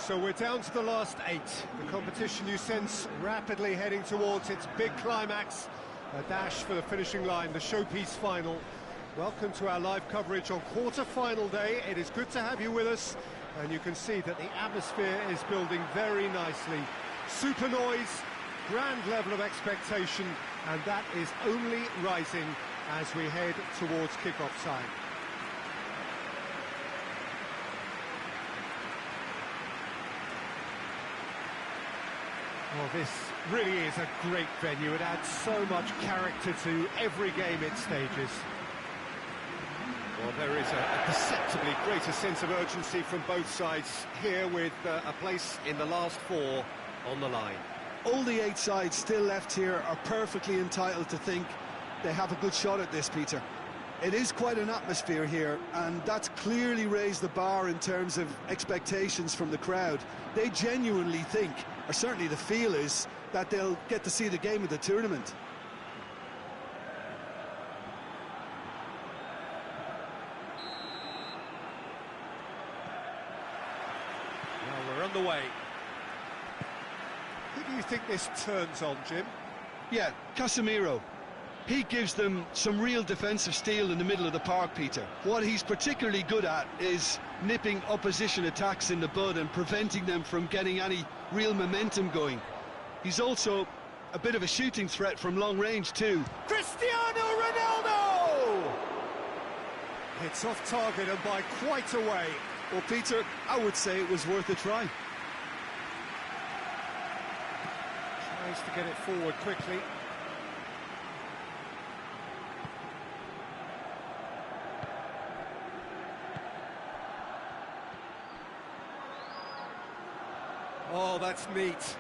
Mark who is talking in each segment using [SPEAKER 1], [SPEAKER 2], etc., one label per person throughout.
[SPEAKER 1] So we're down to the last 8. The competition, you sense, rapidly heading towards its big climax. A dash for the finishing line, the showpiece final. Welcome to our live coverage on quarter-final day. It is good to have you with us, and you can see that the atmosphere is building very nicely. Super noise, grand level of expectation, and that is only rising as we head towards kick-off time. Well, this really is a great venue. It adds so much character to every game it stages. Well, there is a perceptibly greater sense of urgency from both sides here, with a place in the last 4 on the line.
[SPEAKER 2] All the 8 sides still left here are perfectly entitled to think they have a good shot at this, Peter. It is quite an atmosphere here, and that's clearly raised the bar in terms of expectations from the crowd. They genuinely think, or certainly the feel is, that they'll get to see the game of the tournament.
[SPEAKER 1] Well, we're underway. Who do you think this turns on, Jim?
[SPEAKER 2] Yeah, Casemiro. He gives them some real defensive steel in the middle of the park, Peter. What he's particularly good at is nipping opposition attacks in the bud and preventing them from getting any real momentum going. He's also a bit of a shooting threat from long range too.
[SPEAKER 1] Cristiano Ronaldo! It's off target and by quite a way.
[SPEAKER 2] Well, Peter, I would say it was worth a try.
[SPEAKER 1] Tries to get it forward quickly. Oh, that's neat.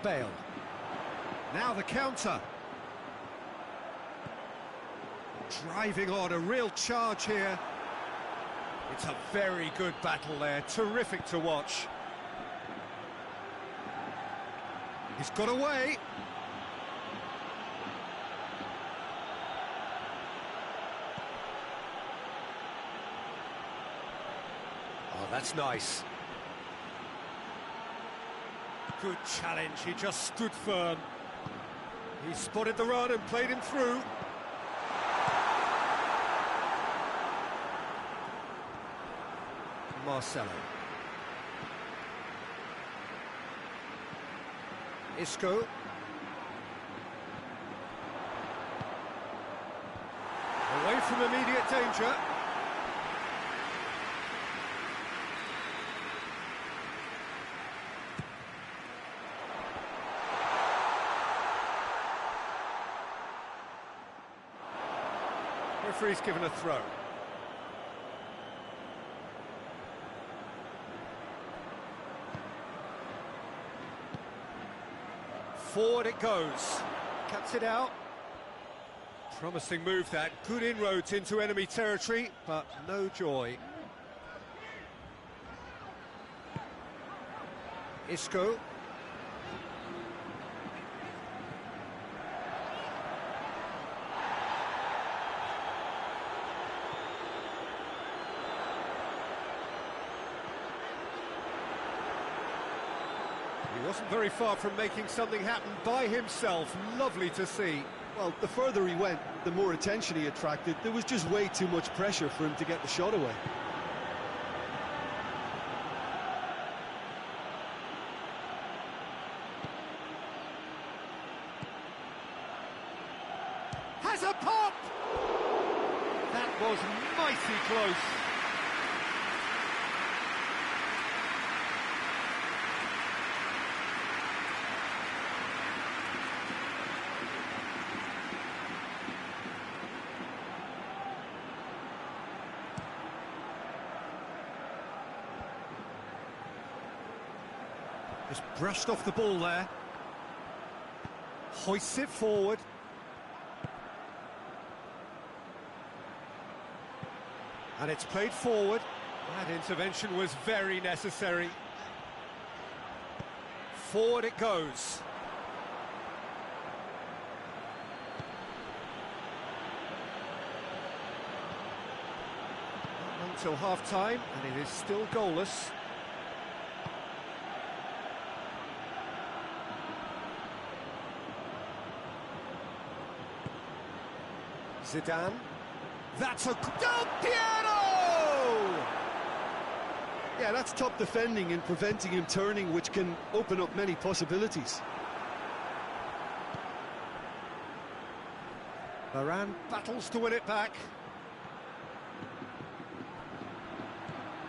[SPEAKER 1] Bale. Now the counter. Driving on, a real charge here. It's a very good battle there, terrific to watch. He's got away. Oh, that's nice. Good challenge, he just stood firm. He spotted the run and played him through. Marcelo. Isco. Away from immediate danger. Referee's given a throw. Forward it goes. Cuts it out. Promising move that. Good inroads into enemy territory, but no joy. Isco. He wasn't very far from making something happen by himself. Lovely to see.
[SPEAKER 2] Well, the further he went, the more attention he attracted. There was just way too much pressure for him to get the shot away.
[SPEAKER 1] Has a pop! That was mighty close. Just brushed off the ball there. Hoists it forward. And it's played forward. That intervention was very necessary. Forward it goes. till half-time, and it is still goalless. Zidane. That's a... Del Piero!
[SPEAKER 2] Yeah, that's top defending and preventing him turning, which can open up many possibilities.
[SPEAKER 1] Varane battles to win it back.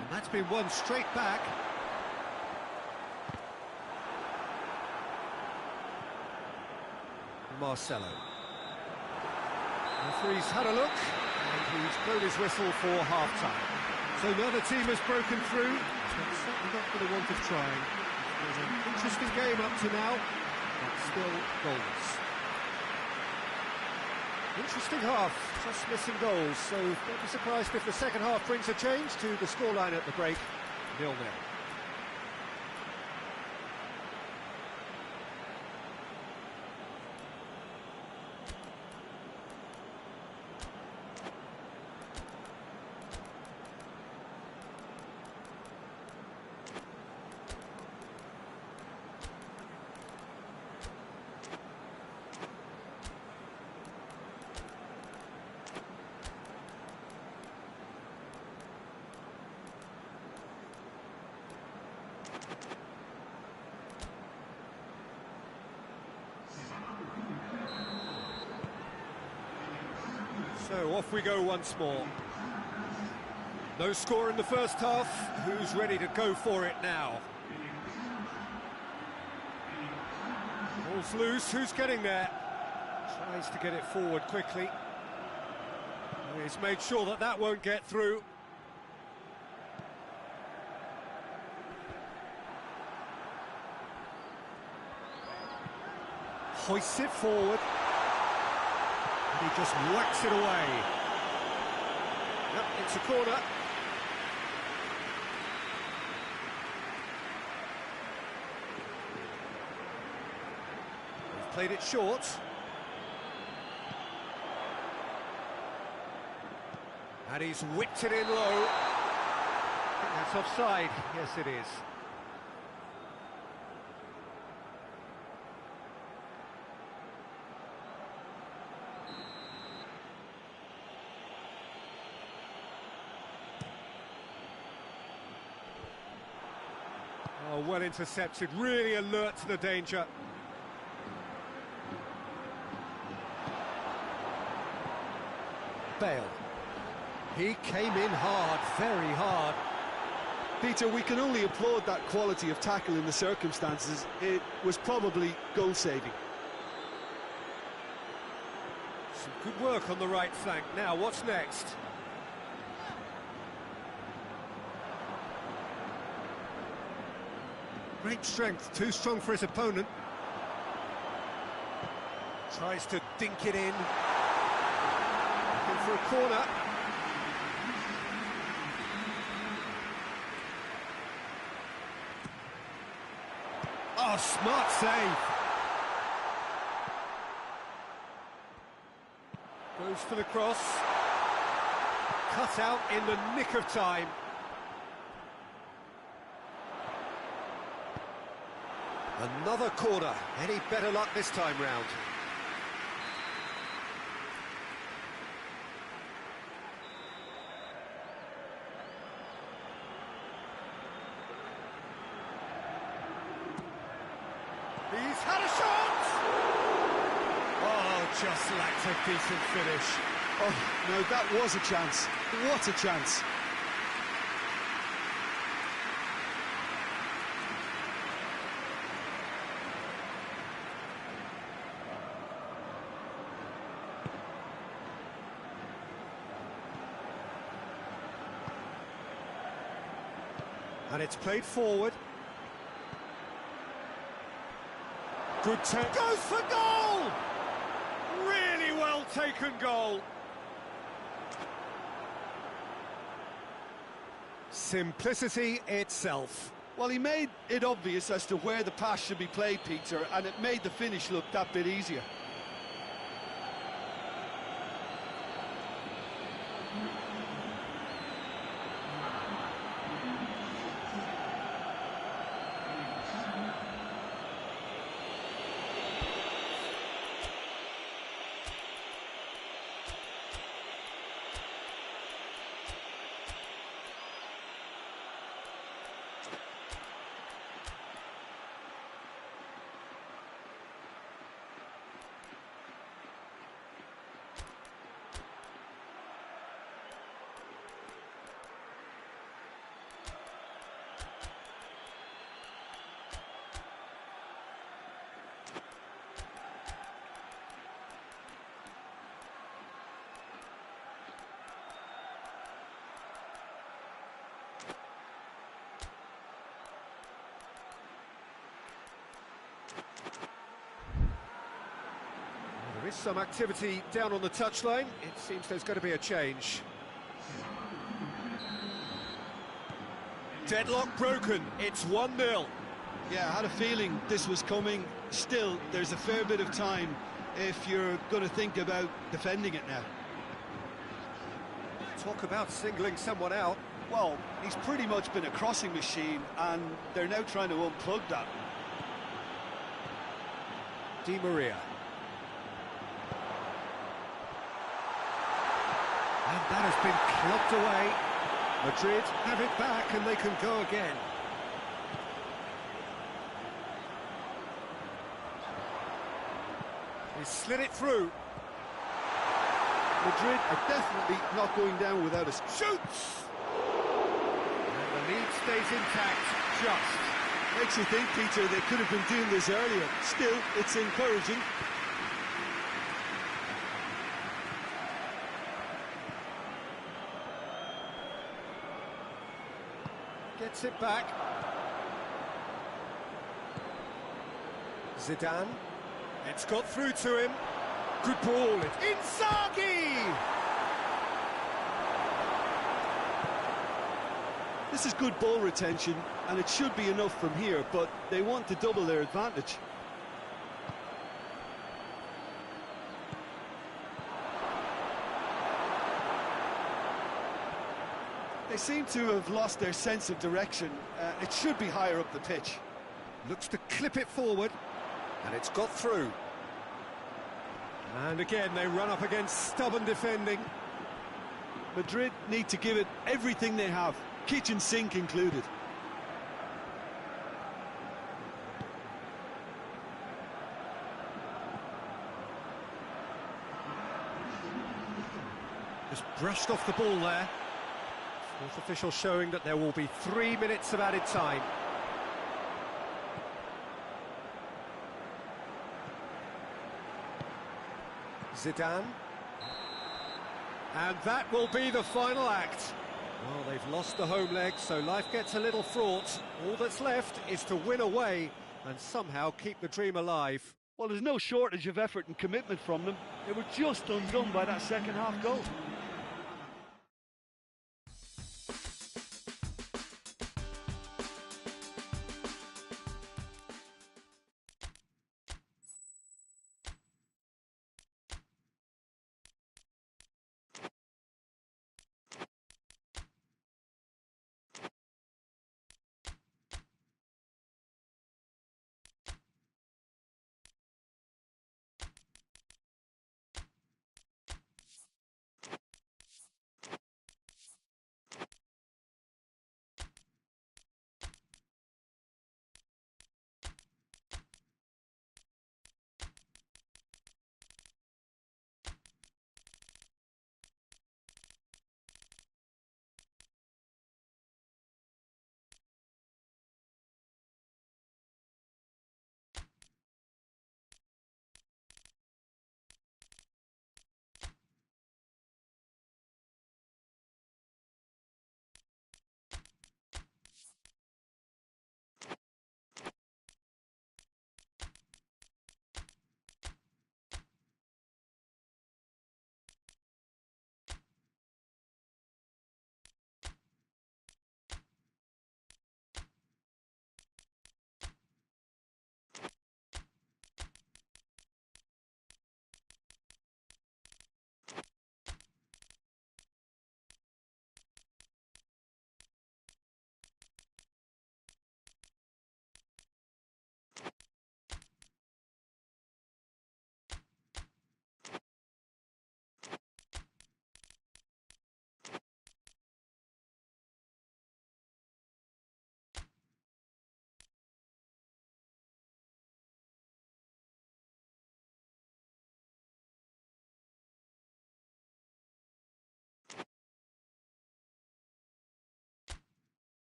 [SPEAKER 1] And that's been won straight back. Marcelo. The referee's had a look, and he's blown his whistle for half-time. So another team has broken through, but certainly not for the want of trying. There's an interesting game up to now, but still goals. Interesting half, just missing goals, so don't be surprised if the second half brings a change to the scoreline at the break, 0-0. So off we go once more. No score in the first half. Who's ready to go for it now? Ball's loose. Who's getting there? Tries to get it forward quickly. He's made sure that that won't get through. Hoists it forward. He just whacks it away. Yep, it's a corner. They've played it short. And he's whipped it in low. I think that's offside. Yes, it is. Oh, well intercepted, really alert to the danger. Bale. He came in hard, very hard.
[SPEAKER 2] Peter, we can only applaud that quality of tackle in the circumstances. It was probably goal-saving.
[SPEAKER 1] Some good work on the right flank. Now, what's next? Great strength, too strong for his opponent. Tries to dink it in. Looking for a corner. Oh, smart save. Goes for the cross. Cut out in the nick of time. Another corner. Any better luck this time round? He's had a shot! Oh, just lacked a decent finish.
[SPEAKER 2] Oh, no, that was a chance. What a chance.
[SPEAKER 1] And it's played forward. Good take. Goes for goal! Really well taken goal. Simplicity itself.
[SPEAKER 2] Well, he made it obvious as to where the pass should be played, Peter, and it made the finish look that bit easier.
[SPEAKER 1] There is some activity down on the touchline. It seems there's going to be a change. Deadlock broken. It's 1-0.
[SPEAKER 2] Yeah, I had a feeling this was coming. Still, there's a fair bit of time if you're going to think about defending it now.
[SPEAKER 1] Talk about singling someone out.
[SPEAKER 2] Well, he's pretty much been a crossing machine, and they're now trying to unplug that.
[SPEAKER 1] Di Maria. And that has been clocked away. Madrid have it back and they can go again. He slid it through.
[SPEAKER 2] Madrid are definitely not going down without a
[SPEAKER 1] Shoots! And the lead stays intact, just.
[SPEAKER 2] Makes you think, Peter, they could have been doing this earlier. Still, it's encouraging.
[SPEAKER 1] Gets it back. Zidane. It's got through to him. Good ball. Inzaghi!
[SPEAKER 2] This is good ball retention, and it should be enough from here, but they want to double their advantage. They seem to have lost their sense of direction. It should be higher up the pitch.
[SPEAKER 1] Looks to clip it forward, and it's got through. And again, they run up against stubborn defending.
[SPEAKER 2] Madrid need to give it everything they have, kitchen sink included.
[SPEAKER 1] Just brushed off the ball there. Fourth official showing that there will be 3 minutes of added time. Zidane. And that will be the final act. Well, they've lost the home leg, so life gets a little fraught. All that's left is to win away and somehow keep the dream alive.
[SPEAKER 2] Well, there's no shortage of effort and commitment from them. They were just undone by that second half goal.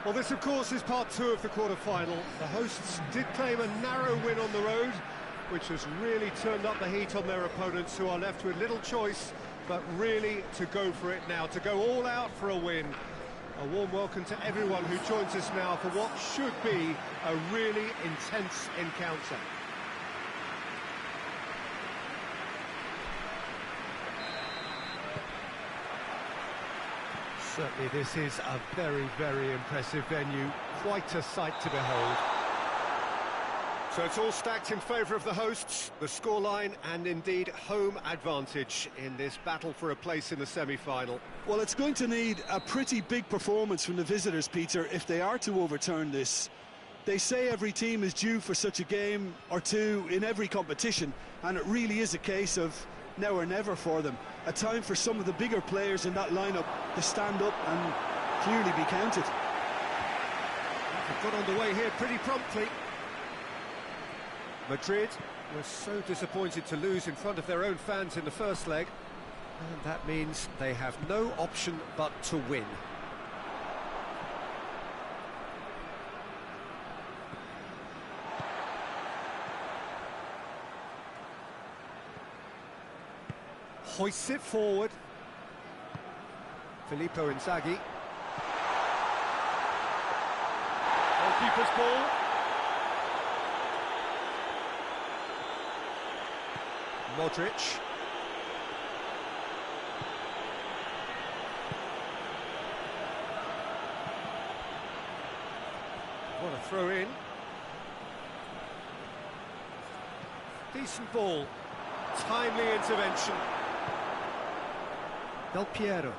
[SPEAKER 1] Well, this, of course, is part two of the quarter-final. The hosts did claim a narrow win on the road, which has really turned up the heat on their opponents, who are left with little choice, but really to go for it now, to go all out for a win. A warm welcome to everyone who joins us now for what should be a really intense encounter. Certainly this is a very, very impressive venue. Quite a sight to behold. So it's all stacked in favour of the hosts, the scoreline and indeed home advantage in this battle for a place in the semi-final.
[SPEAKER 2] Well, it's going to need a pretty big performance from the visitors, Peter, if they are to overturn this. They say every team is due for such a game or two in every competition, and it really is a case of now or never for them. A time for some of the bigger players in that lineup to stand up and clearly be counted.
[SPEAKER 1] They've got underway here pretty promptly. Madrid were so disappointed to lose in front of their own fans in the first leg, and that means they have no option but to win. Hoists it forward. Filippo Inzaghi. Goalkeeper's ball. Modric. What a throw in. Decent ball. Timely intervention. Del Piero.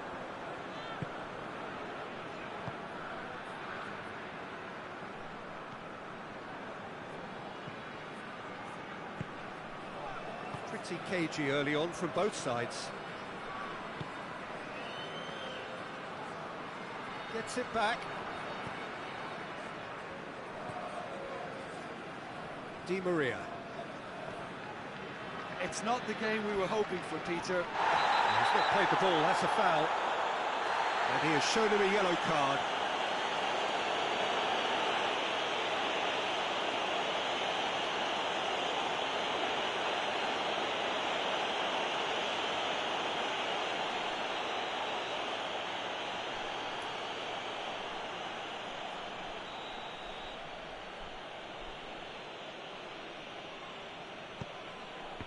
[SPEAKER 1] Pretty cagey early on from both sides. Gets it back. Di Maria.
[SPEAKER 2] It's not the game we were hoping for, Peter.
[SPEAKER 1] He's not played the ball, that's a foul. And he has shown him a yellow card.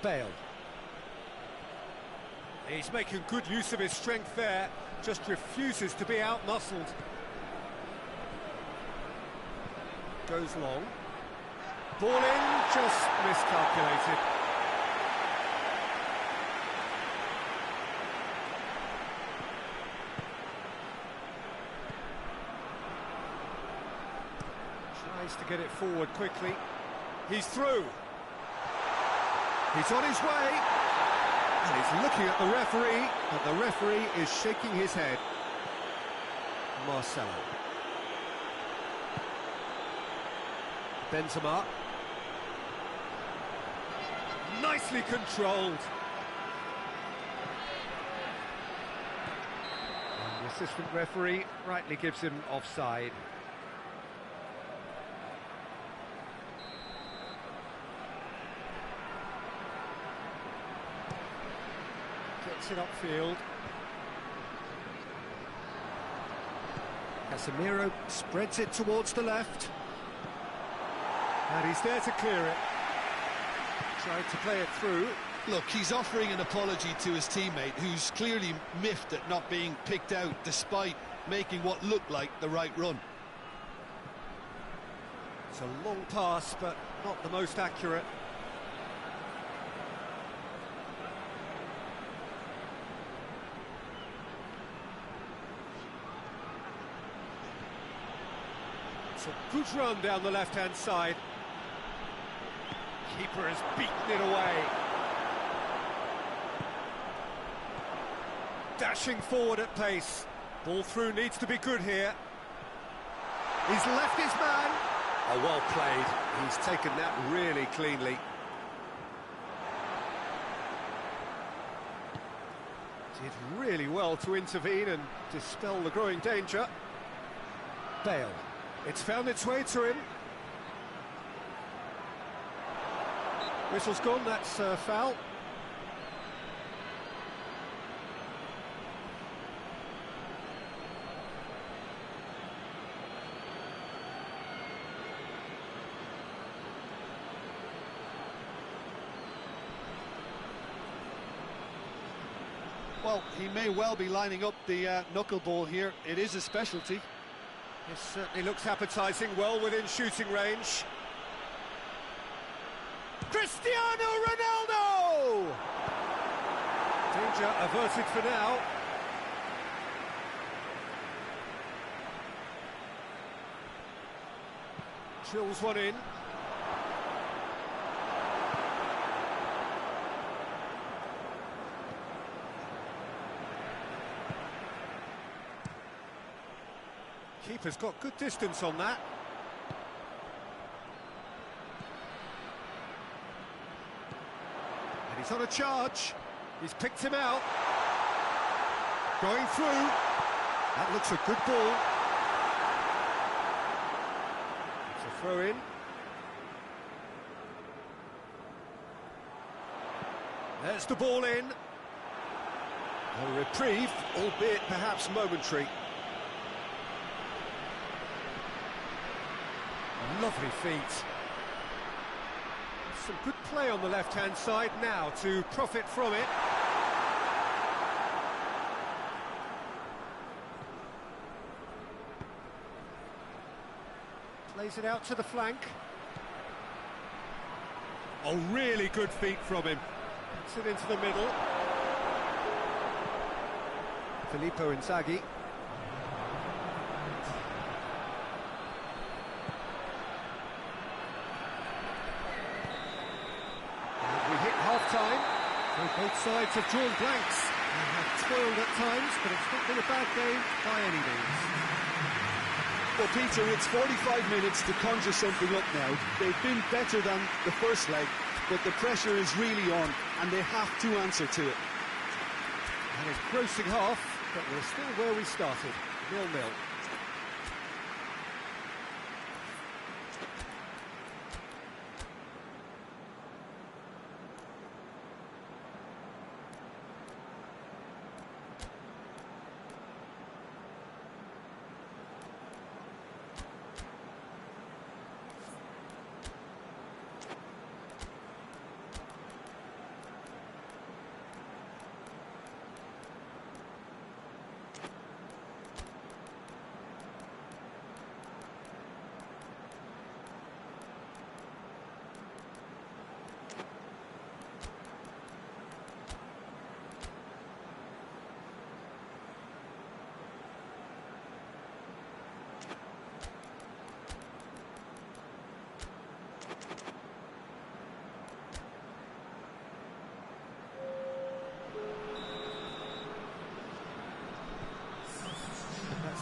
[SPEAKER 1] Bale. He's making good use of his strength there, just refuses to be out-muscled. Goes long. Ball in, just miscalculated. Tries to get it forward quickly. He's through. He's on his way. And he's looking at the referee, but the referee is shaking his head. Marcelo. Benzema. Nicely controlled. And the assistant referee rightly gives him offside. Gets it upfield. Casemiro spreads it towards the left. And he's there to clear it. Tried to play it through.
[SPEAKER 2] Look, he's offering an apology to his teammate, who's clearly miffed at not being picked out despite making what looked like the right run.
[SPEAKER 1] It's a long pass, but not the most accurate. It's a good run down the left-hand side. Keeper has beaten it away. Dashing forward at pace. Ball through needs to be good here. He's left his man. Oh, well played. He's taken that really cleanly. Did really well to intervene and dispel the growing danger. Bale. It's found its way to him. Whistle's gone, that's foul.
[SPEAKER 2] Well, he may well be lining up the knuckleball here. It is a specialty.
[SPEAKER 1] It certainly looks appetising, well within shooting range. Cristiano Ronaldo! Danger averted for now. Drills one in. Keeper's got good distance on that. And he's on a charge. He's picked him out. Going through. That looks a good ball. It's a throw in. There's the ball in. A reprieve, albeit perhaps momentary. Lovely feet. Some good play on the left-hand side now to profit from it. Plays it out to the flank. Oh, really good feet from him. Puts it into the middle. Filippo Inzaghi. Time, so both sides have drawn blanks and have toiled at times, but it's not been a bad game by any means.
[SPEAKER 2] Well, Peter, it's 45 minutes to conjure something up now. They've been better than the first leg, but the pressure is really on, and they have to answer to it.
[SPEAKER 1] And it's grossing half, but we're still where we started, 0-0.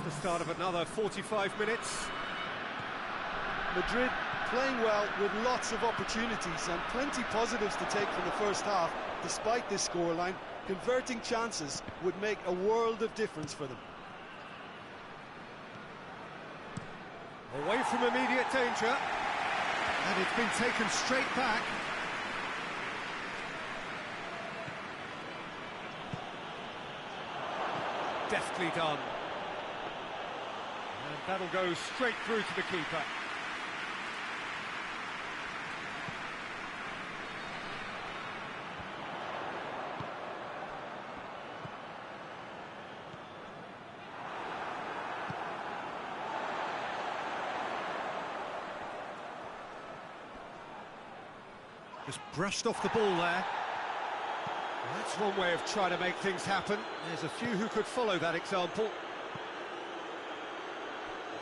[SPEAKER 1] The start of another 45 minutes.
[SPEAKER 2] Madrid playing well with lots of opportunities and plenty positives to take from the first half. Despite this scoreline, converting chances would make a world of difference for them.
[SPEAKER 1] Away from immediate danger, and it's been taken straight back. Deftly done. And that'll go straight through to the keeper. Just brushed off the ball there. That's one way of trying to make things happen. There's a few who could follow that example.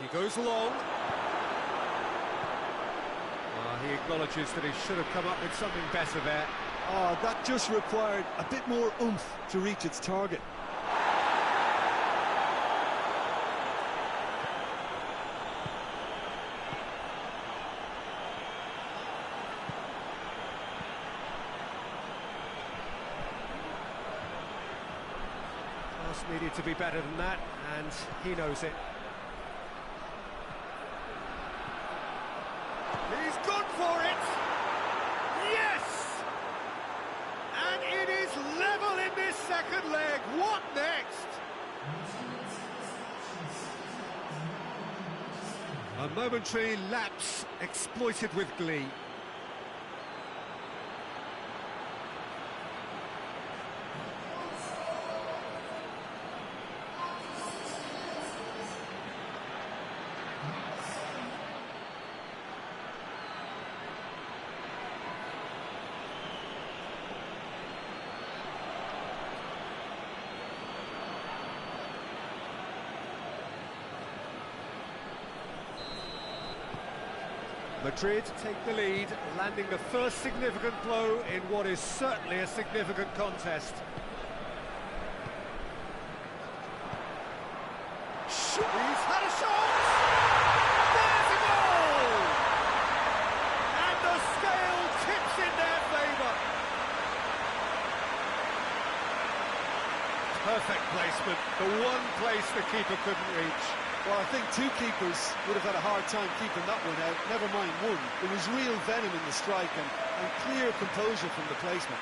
[SPEAKER 1] He goes along. He acknowledges that he should have come up with something better there.
[SPEAKER 2] Oh, that just required a bit more oomph to reach its target.
[SPEAKER 1] Needed to be better than that, and he knows it. He's gone for it! Yes! And it is level in this second leg. What next? A momentary lapse exploited with glee. Madrid take the lead, landing the first significant blow in what is certainly a significant contest. He's had a shot! There's a goal! And the scale tips in their favour. Perfect placement, the one place the keeper couldn't reach.
[SPEAKER 2] Well, I think two keepers would have had a hard time keeping that one out, never mind one. There was real venom in the strike and clear composure from the placement.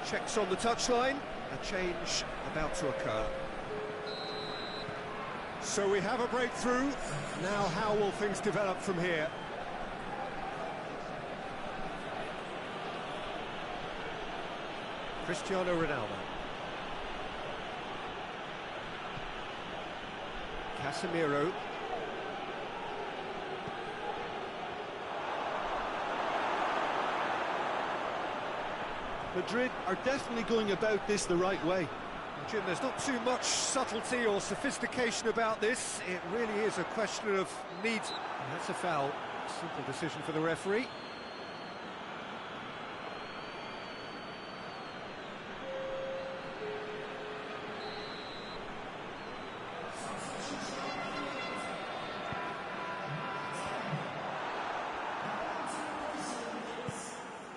[SPEAKER 1] Checks on the touchline, a change about to occur. So we have a breakthrough. Now how will things develop from here? Cristiano Ronaldo. Casemiro.
[SPEAKER 2] Madrid are definitely going about this the right way.
[SPEAKER 1] Jim, there's not too much subtlety or sophistication about this. It really is a question of need. And that's a foul. Simple decision for the referee.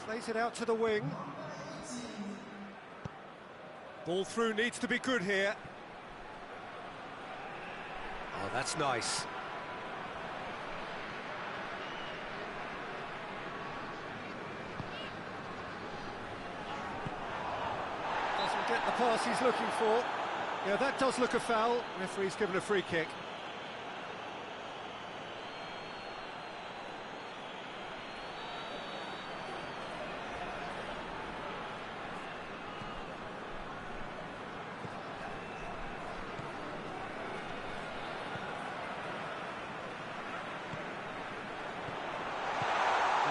[SPEAKER 1] Plays it out to the wing. Ball through needs to be good here. Oh, that's nice. pass he's looking for. Yeah, that does look a foul. Referee's given a free kick.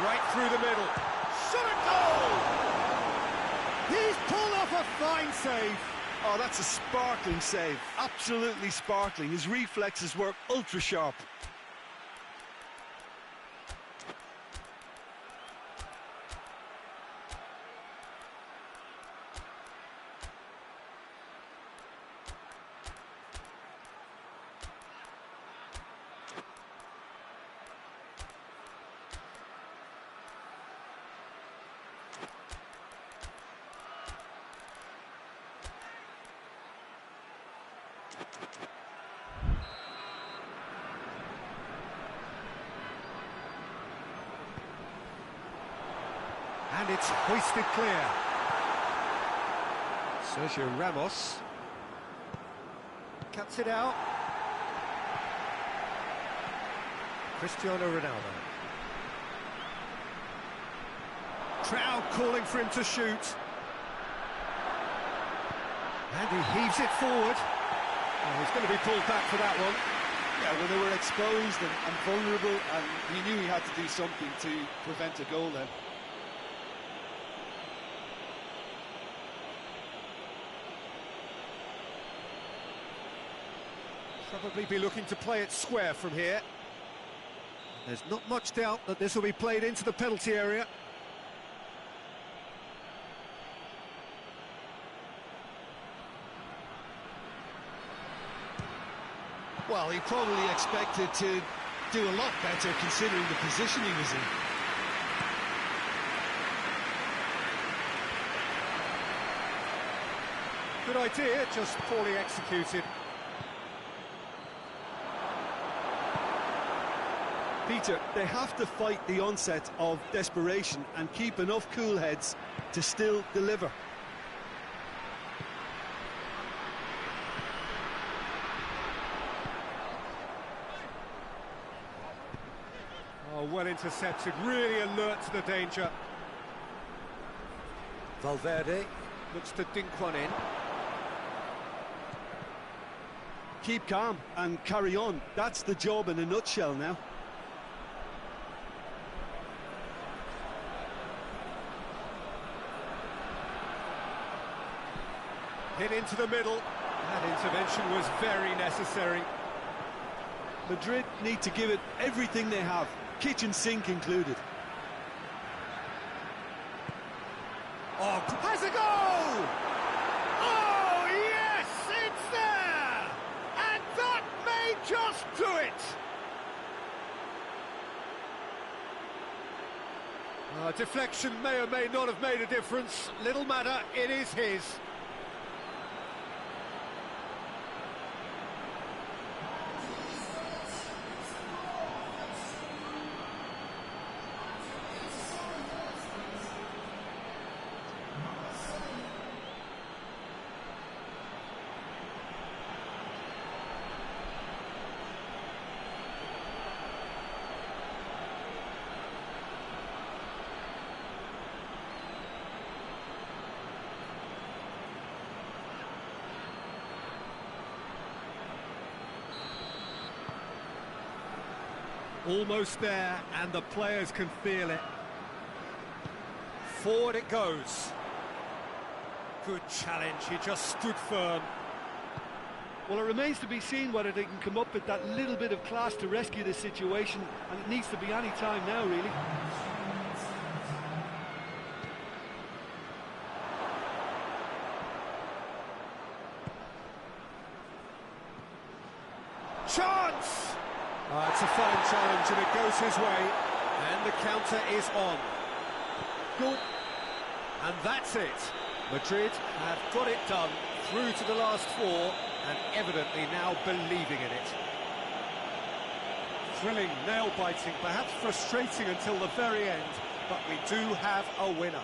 [SPEAKER 1] Right through the middle. Shot a goal! He's pulled off a fine save.
[SPEAKER 2] Oh, that's a sparkling save. Absolutely sparkling. His reflexes were ultra sharp.
[SPEAKER 1] And it's hoisted clear. Sergio Ramos cuts it out. Cristiano Ronaldo. Crowd calling for him to shoot. And he heaves it forward. Oh, he's going to be pulled back for that one.
[SPEAKER 2] Yeah, well, they were exposed and vulnerable, and he knew he had to do something to prevent a goal then.
[SPEAKER 1] Probably be looking to play it square from here. There's not much doubt that this will be played into the penalty area.
[SPEAKER 2] Well, he probably expected to do a lot better considering the position he was in.
[SPEAKER 1] Good idea, just poorly executed.
[SPEAKER 2] Peter, they have to fight the onset of desperation and keep enough cool heads to still deliver.
[SPEAKER 1] Oh, well intercepted, really alert to the danger. Valverde looks to dink one in.
[SPEAKER 2] Keep calm and carry on. That's the job in a nutshell now.
[SPEAKER 1] Hit into the middle. That intervention was very necessary.
[SPEAKER 2] Madrid need to give it everything they have, kitchen sink included.
[SPEAKER 1] Oh, has a goal! Oh, yes, it's there! And that may just do it! Deflection may or may not have made a difference. Little matter, it is his. Almost there, and the players can feel it. Forward it goes. Good challenge, he just stood firm.
[SPEAKER 2] Well, it remains to be seen whether they can come up with that little bit of class to rescue this situation, and it needs to be any time now, really.
[SPEAKER 1] Chance! It's a fine challenge and it goes his way, and the counter is on. Goal. And that's it. Madrid have got it done through to the last four, and evidently now believing in it. Thrilling, nail-biting, perhaps frustrating until the very end, but we do have a winner.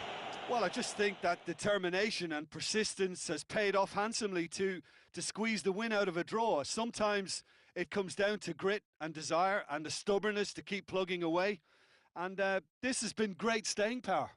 [SPEAKER 2] Well, I just think that determination and persistence has paid off handsomely to squeeze the win out of a draw. Sometimes it comes down to grit and desire and the stubbornness to keep plugging away. And this has been great staying power.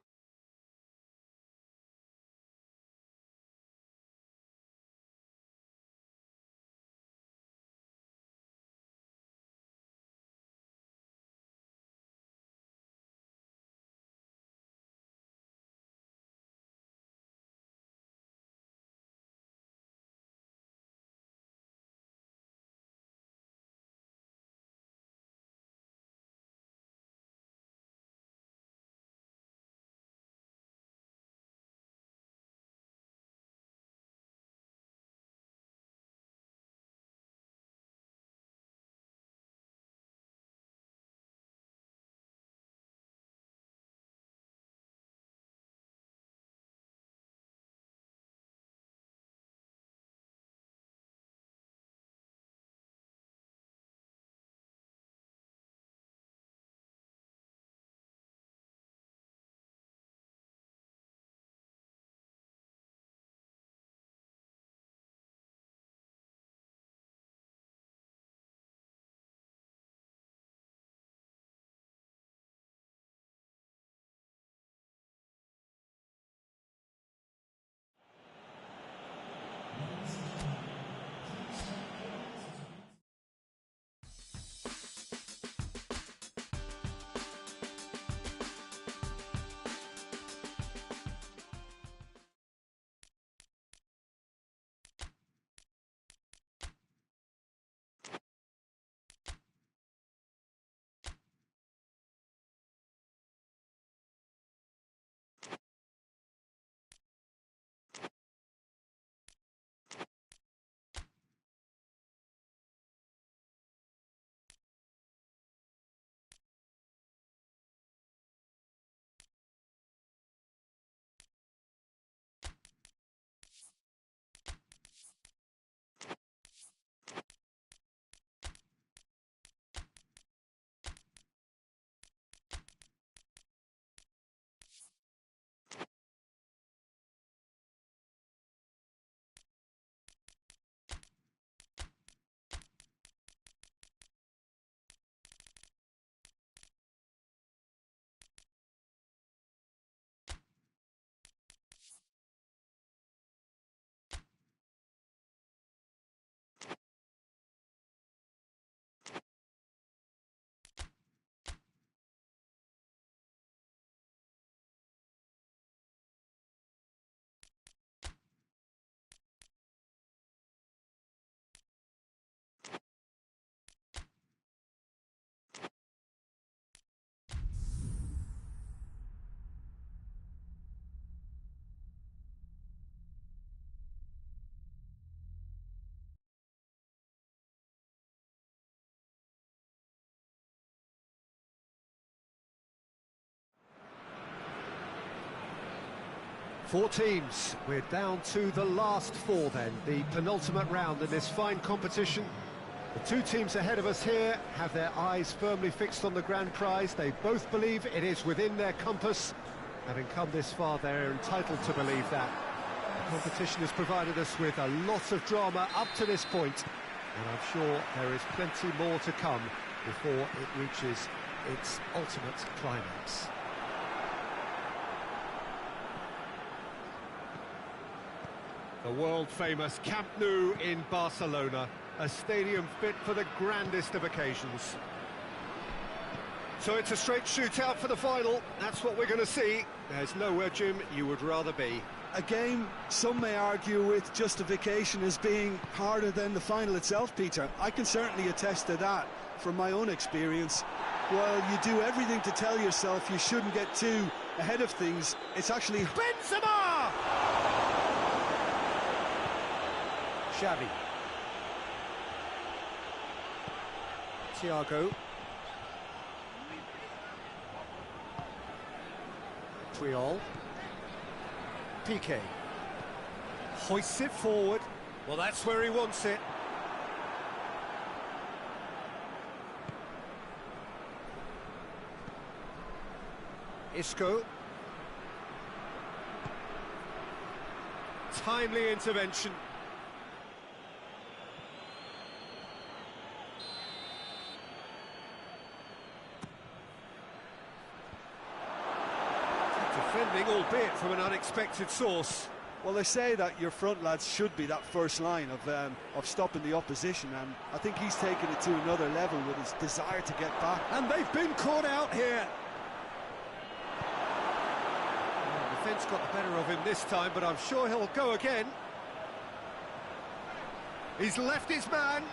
[SPEAKER 1] Four teams. We're down to the last four then, the penultimate round in this fine competition. The two teams ahead of us here have their eyes firmly fixed on the grand prize. They both believe it is within their compass. Having come this far, they're entitled to believe that. The competition has provided us with a lot of drama up to this point, and I'm sure there is plenty more to come before it reaches its ultimate climax. The world-famous Camp Nou in Barcelona, a stadium fit for the grandest of occasions. So it's a straight shootout for the final. That's what we're going to see. There's nowhere, Jim, you would rather be.
[SPEAKER 2] A game some may argue with justification as being harder than the final itself, Peter. I can certainly attest to that from my own experience. While you do everything to tell yourself you shouldn't get too ahead of things, it's actually...
[SPEAKER 1] Benzema! Xavi. Thiago. Puyol. Piqué. Hoists it forward. Well, that's where he wants it. Isco. timely intervention. Defending, albeit from an unexpected source.
[SPEAKER 2] Well, they say that your front lads should be that first line of stopping the opposition, and I think he's taken it to another level with his desire to get back.
[SPEAKER 1] And they've been caught out here. Well, defence got the better of him this time, but I'm sure he'll go again. He's left his man.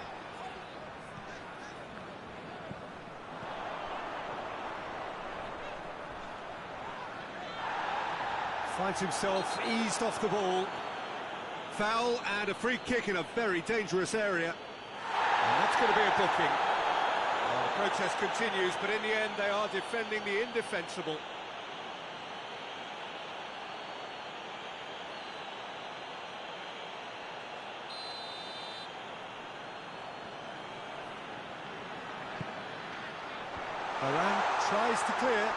[SPEAKER 1] Finds himself eased off the ball. Foul and a free kick in a very dangerous area. And that's going to be a booking. Well, the protest continues, but in the end they are defending the indefensible. Varane tries to clear.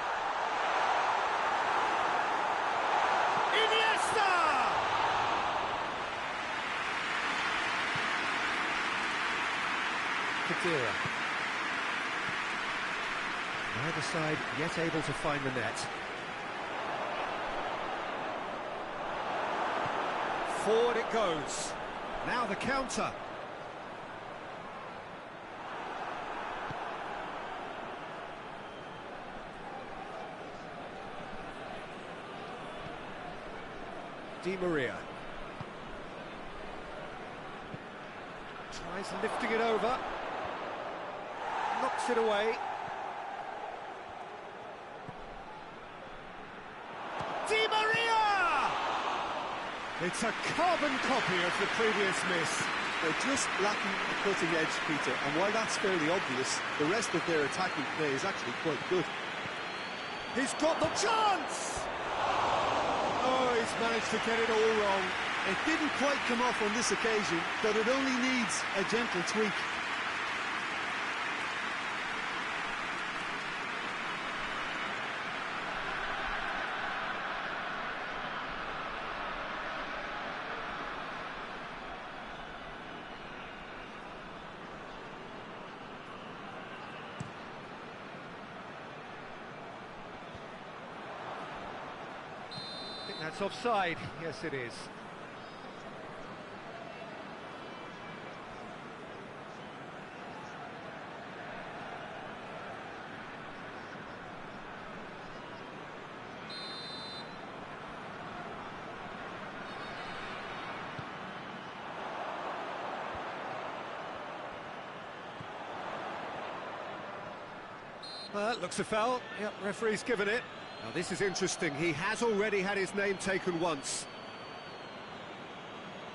[SPEAKER 1] Neither side yet able to find the net. Forward it goes. Now the counter. Di Maria. Tries lifting it over. Knocks it away. Di Maria! It's a carbon copy of the previous miss.
[SPEAKER 2] They're just lacking a cutting edge, Peter, and while that's fairly obvious, the rest of their attacking play is actually quite good.
[SPEAKER 1] He's got the chance! Oh, he's managed to get it all wrong.
[SPEAKER 2] It didn't quite come off on this occasion, but it only needs a gentle tweak.
[SPEAKER 1] I think that's offside. Yes, it is. That looks a foul. Yep, referee's given it. Now this is interesting. He has already had his name taken once.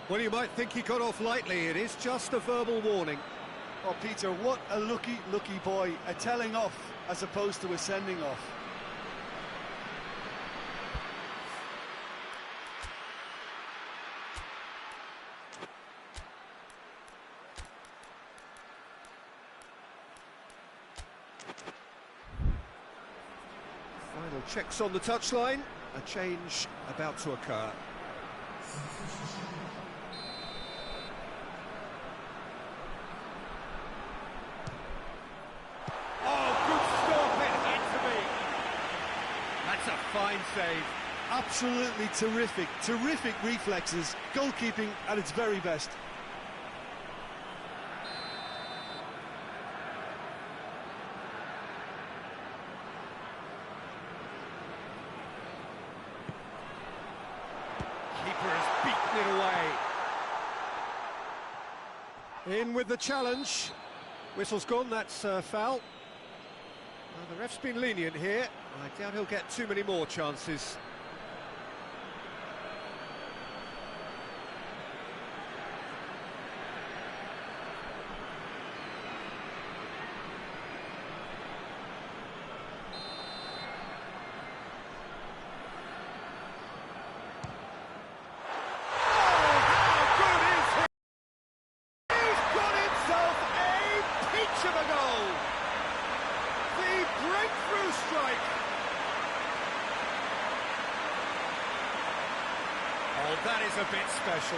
[SPEAKER 1] Well, you might think he got off lightly. It is just a verbal warning.
[SPEAKER 2] Oh, Peter, what a lucky boy. A telling off as opposed to a sending off.
[SPEAKER 1] Final checks on the touchline. A change about to occur. Oh, good stop, it had to be. That's a fine save.
[SPEAKER 2] Absolutely terrific reflexes. Goalkeeping at its very best.
[SPEAKER 1] Keeper has beaten it away. In with the challenge. Whistle's gone, that's foul. Well, the ref's been lenient here. I doubt he'll get too many more chances. that is a bit special.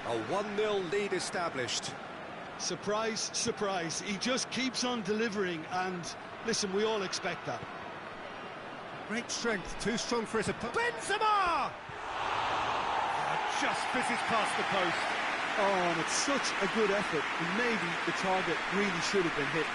[SPEAKER 1] A 1-0 lead established.
[SPEAKER 2] Surprise, surprise. He just keeps on delivering, and listen, we all expect that.
[SPEAKER 1] Great strength, too strong for his opponent. Benzema! Just fizzes past the post.
[SPEAKER 2] Oh, and it's such a good effort, and maybe the target really should have been hit.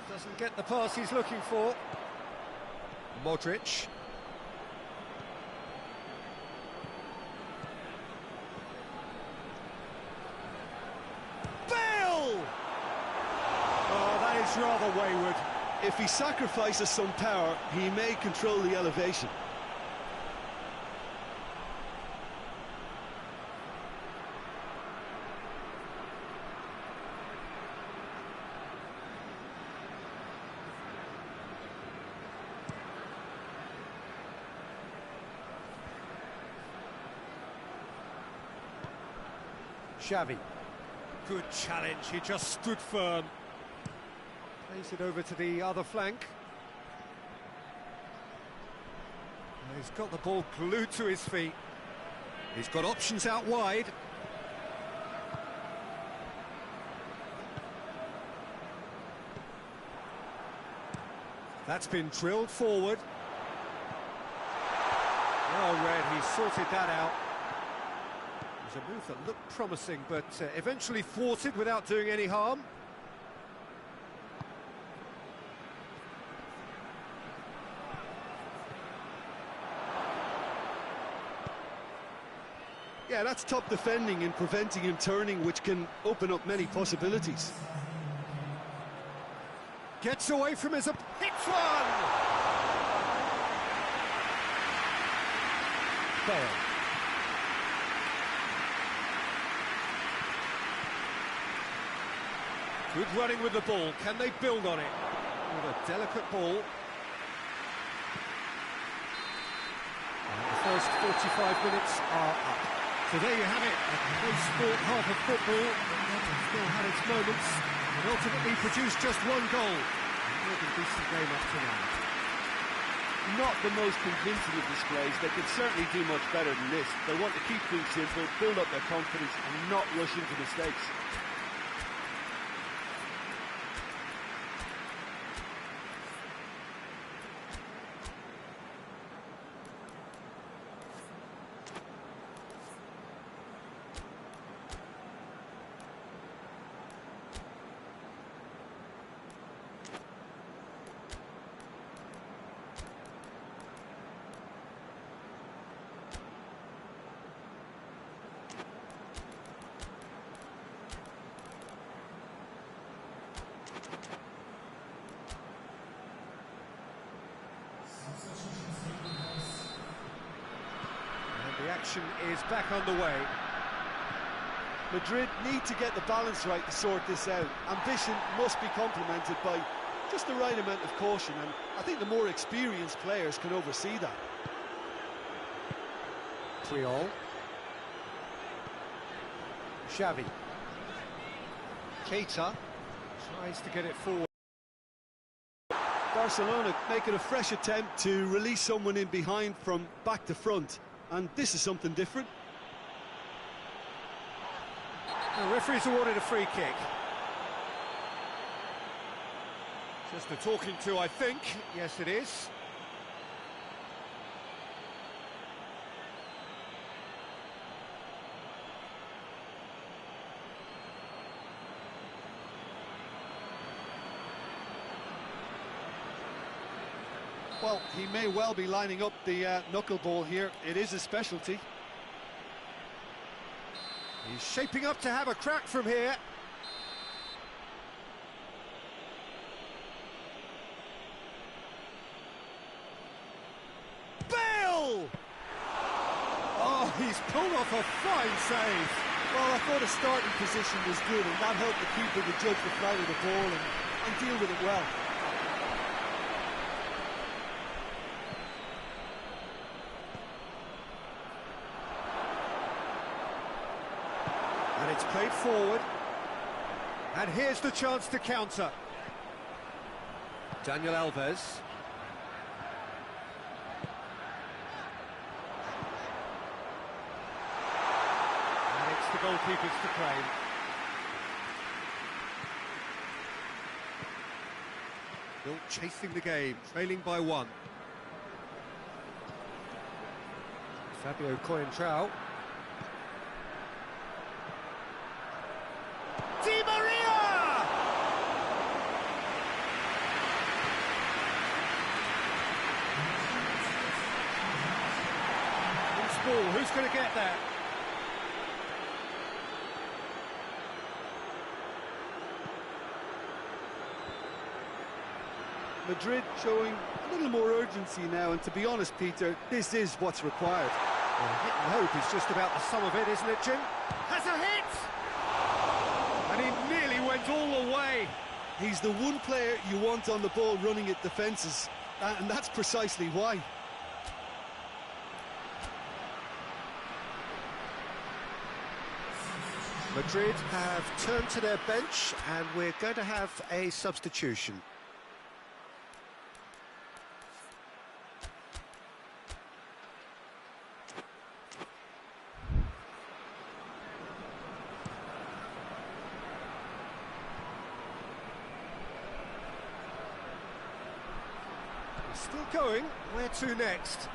[SPEAKER 1] Doesn't get the pass he's looking for. Modric. Bale! Oh, that is rather wayward.
[SPEAKER 2] If he sacrifices some power, he may control the elevation.
[SPEAKER 1] Xavi. Good challenge, he just stood firm. Plays it over to the other flank. He's got the ball glued to his feet. He's got options out wide. That's been drilled forward. Well read, he sorted that out. It was a move that looked promising, but eventually thwarted without doing any harm.
[SPEAKER 2] Yeah, that's top defending and preventing him turning, which can open up many possibilities.
[SPEAKER 1] Gets away from his... Hits one! Bale. Good running with the ball. Can they build on it? With a delicate ball. And the first 45 minutes are up. So there you have it. A close sport half of football. Still had its moments. And ultimately produced just one goal. A really decent game up to now.
[SPEAKER 3] Not the most convincing of displays. They could certainly do much better than this. They want to keep things simple, build up their confidence and not rush into mistakes.
[SPEAKER 1] The action is back on the way.
[SPEAKER 2] Madrid need to get the balance right to sort this out. Ambition must be complemented by just the right amount of caution, and I think the more experienced players can oversee that.
[SPEAKER 1] Puyol. Xavi. Keita tries to get it forward.
[SPEAKER 2] Barcelona making a fresh attempt to release someone in behind from back to front, and this is something different.
[SPEAKER 1] The referee's awarded a free kick. Just a talking to, I think. Yes, it is.
[SPEAKER 2] Well, he may well be lining up the knuckleball here. It is a specialty.
[SPEAKER 1] He's shaping up to have a crack from here. He's pulled off a fine save.
[SPEAKER 2] Well, I thought his starting position was good, and that helped the keeper to judge the flight of the ball and deal with it well.
[SPEAKER 1] And it's played forward. And here's the chance to counter. Daniel Alves. And it's the goalkeepers to claim. Still chasing the game, trailing by 1. Fabio Coentrao. Di Maria! Loose ball, who's going to get that?
[SPEAKER 2] Madrid showing a little more urgency now, and to be honest, Peter, this is what's required.
[SPEAKER 1] Well, hit and hope is just about the sum of it, isn't it, Jim? Has a hit! And he nearly went all the way.
[SPEAKER 2] He's the one player you want on the ball running at defences, and that's precisely why.
[SPEAKER 1] Madrid have turned to their bench, and we're going to have a substitution. Still going. Where to next?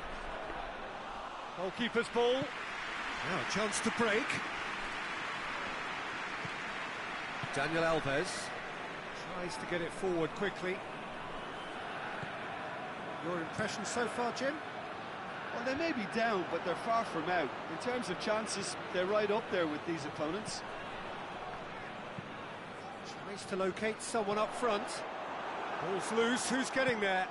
[SPEAKER 1] Goalkeeper's ball. Now a chance to break. Daniel Alves tries to get it forward quickly. Your impression so far, Jim?
[SPEAKER 2] Well, they may be down, but they're far from out. In terms of chances, they're right up there with these opponents.
[SPEAKER 1] Tries to locate someone up front. Ball's loose. Who's getting there?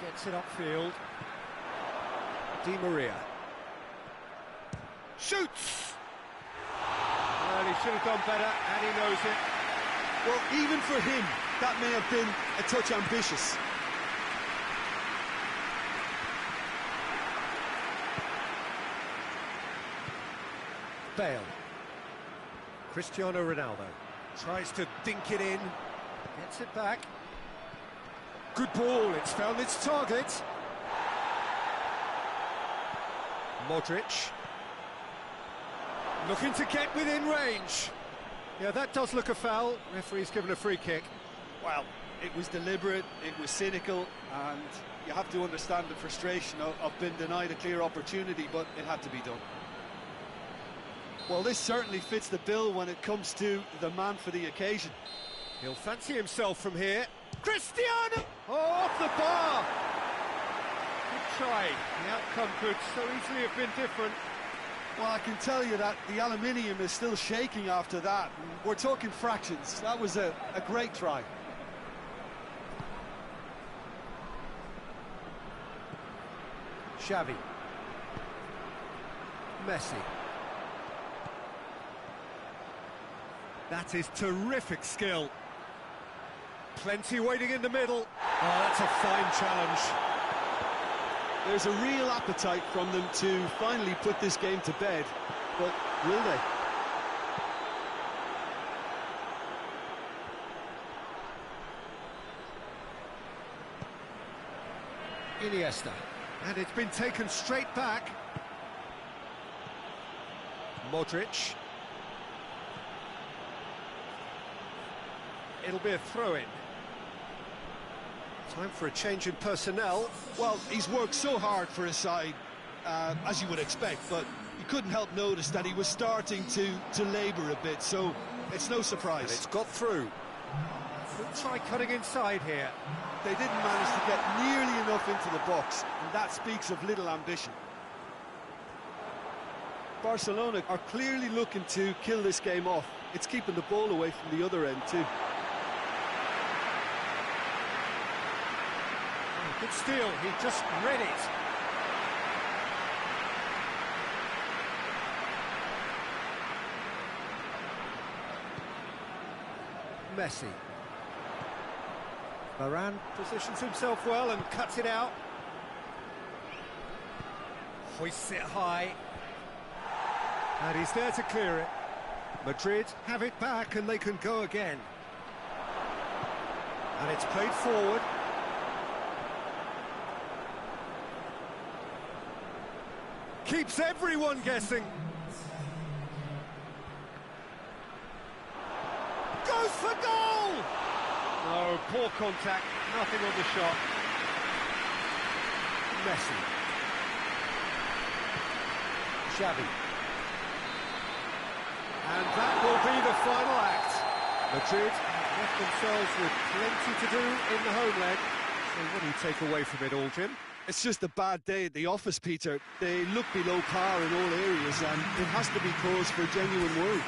[SPEAKER 1] Gets it upfield. Di Maria. Shoots! Well, he should have done better, and he knows it.
[SPEAKER 2] Well, even for him, that may have been a touch ambitious.
[SPEAKER 1] Bale. Cristiano Ronaldo tries to dink it in. Gets it back. Good ball, it's found its target. Modric. Looking to get within range. Yeah, that does look a foul. Referee's given a free kick.
[SPEAKER 2] Well, it was deliberate, it was cynical, and you have to understand the frustration of being denied a clear opportunity, but it had to be done. Well, this certainly fits the bill when it comes to the man for the occasion.
[SPEAKER 1] He'll fancy himself from here. Cristiano! Oh, off the bar! Good try. The outcome could so easily have been different.
[SPEAKER 2] Well, I can tell you that the aluminium is still shaking after that. We're talking fractions. That was a great try.
[SPEAKER 1] Xavi. Messi. That is terrific skill. Plenty waiting in the middle. Oh, that's a fine challenge.
[SPEAKER 2] There's a real appetite from them to finally put this game to bed, but will they?
[SPEAKER 1] Iniesta. And it's been taken straight back. Modric. It'll be a throw-in. Time for a change in personnel.
[SPEAKER 2] Well, he's worked so hard for his side, as you would expect, but you couldn't help notice that he was starting to labour a bit, so it's no surprise.
[SPEAKER 1] And it's got through. Could try cutting inside here.
[SPEAKER 2] They didn't manage to get nearly enough into the box, and that speaks of little ambition. Barcelona are clearly looking to kill this game off. It's keeping the ball away from the other end too.
[SPEAKER 1] Good steal, he just read it. Messi. Varane positions himself well and cuts it out. Hoists it high. And he's there to clear it. Madrid have it back and they can go again. And it's played forward. Keeps everyone guessing. Goes for goal!
[SPEAKER 3] No, poor contact, nothing on the shot.
[SPEAKER 1] Messi. Xavi. And that will be the final act. Madrid have left themselves with plenty to do in the home leg. So what do you take away from it all, Jim?
[SPEAKER 2] It's just a bad day at the office, Peter. They look below par in all areas, and it has to be cause for genuine worry.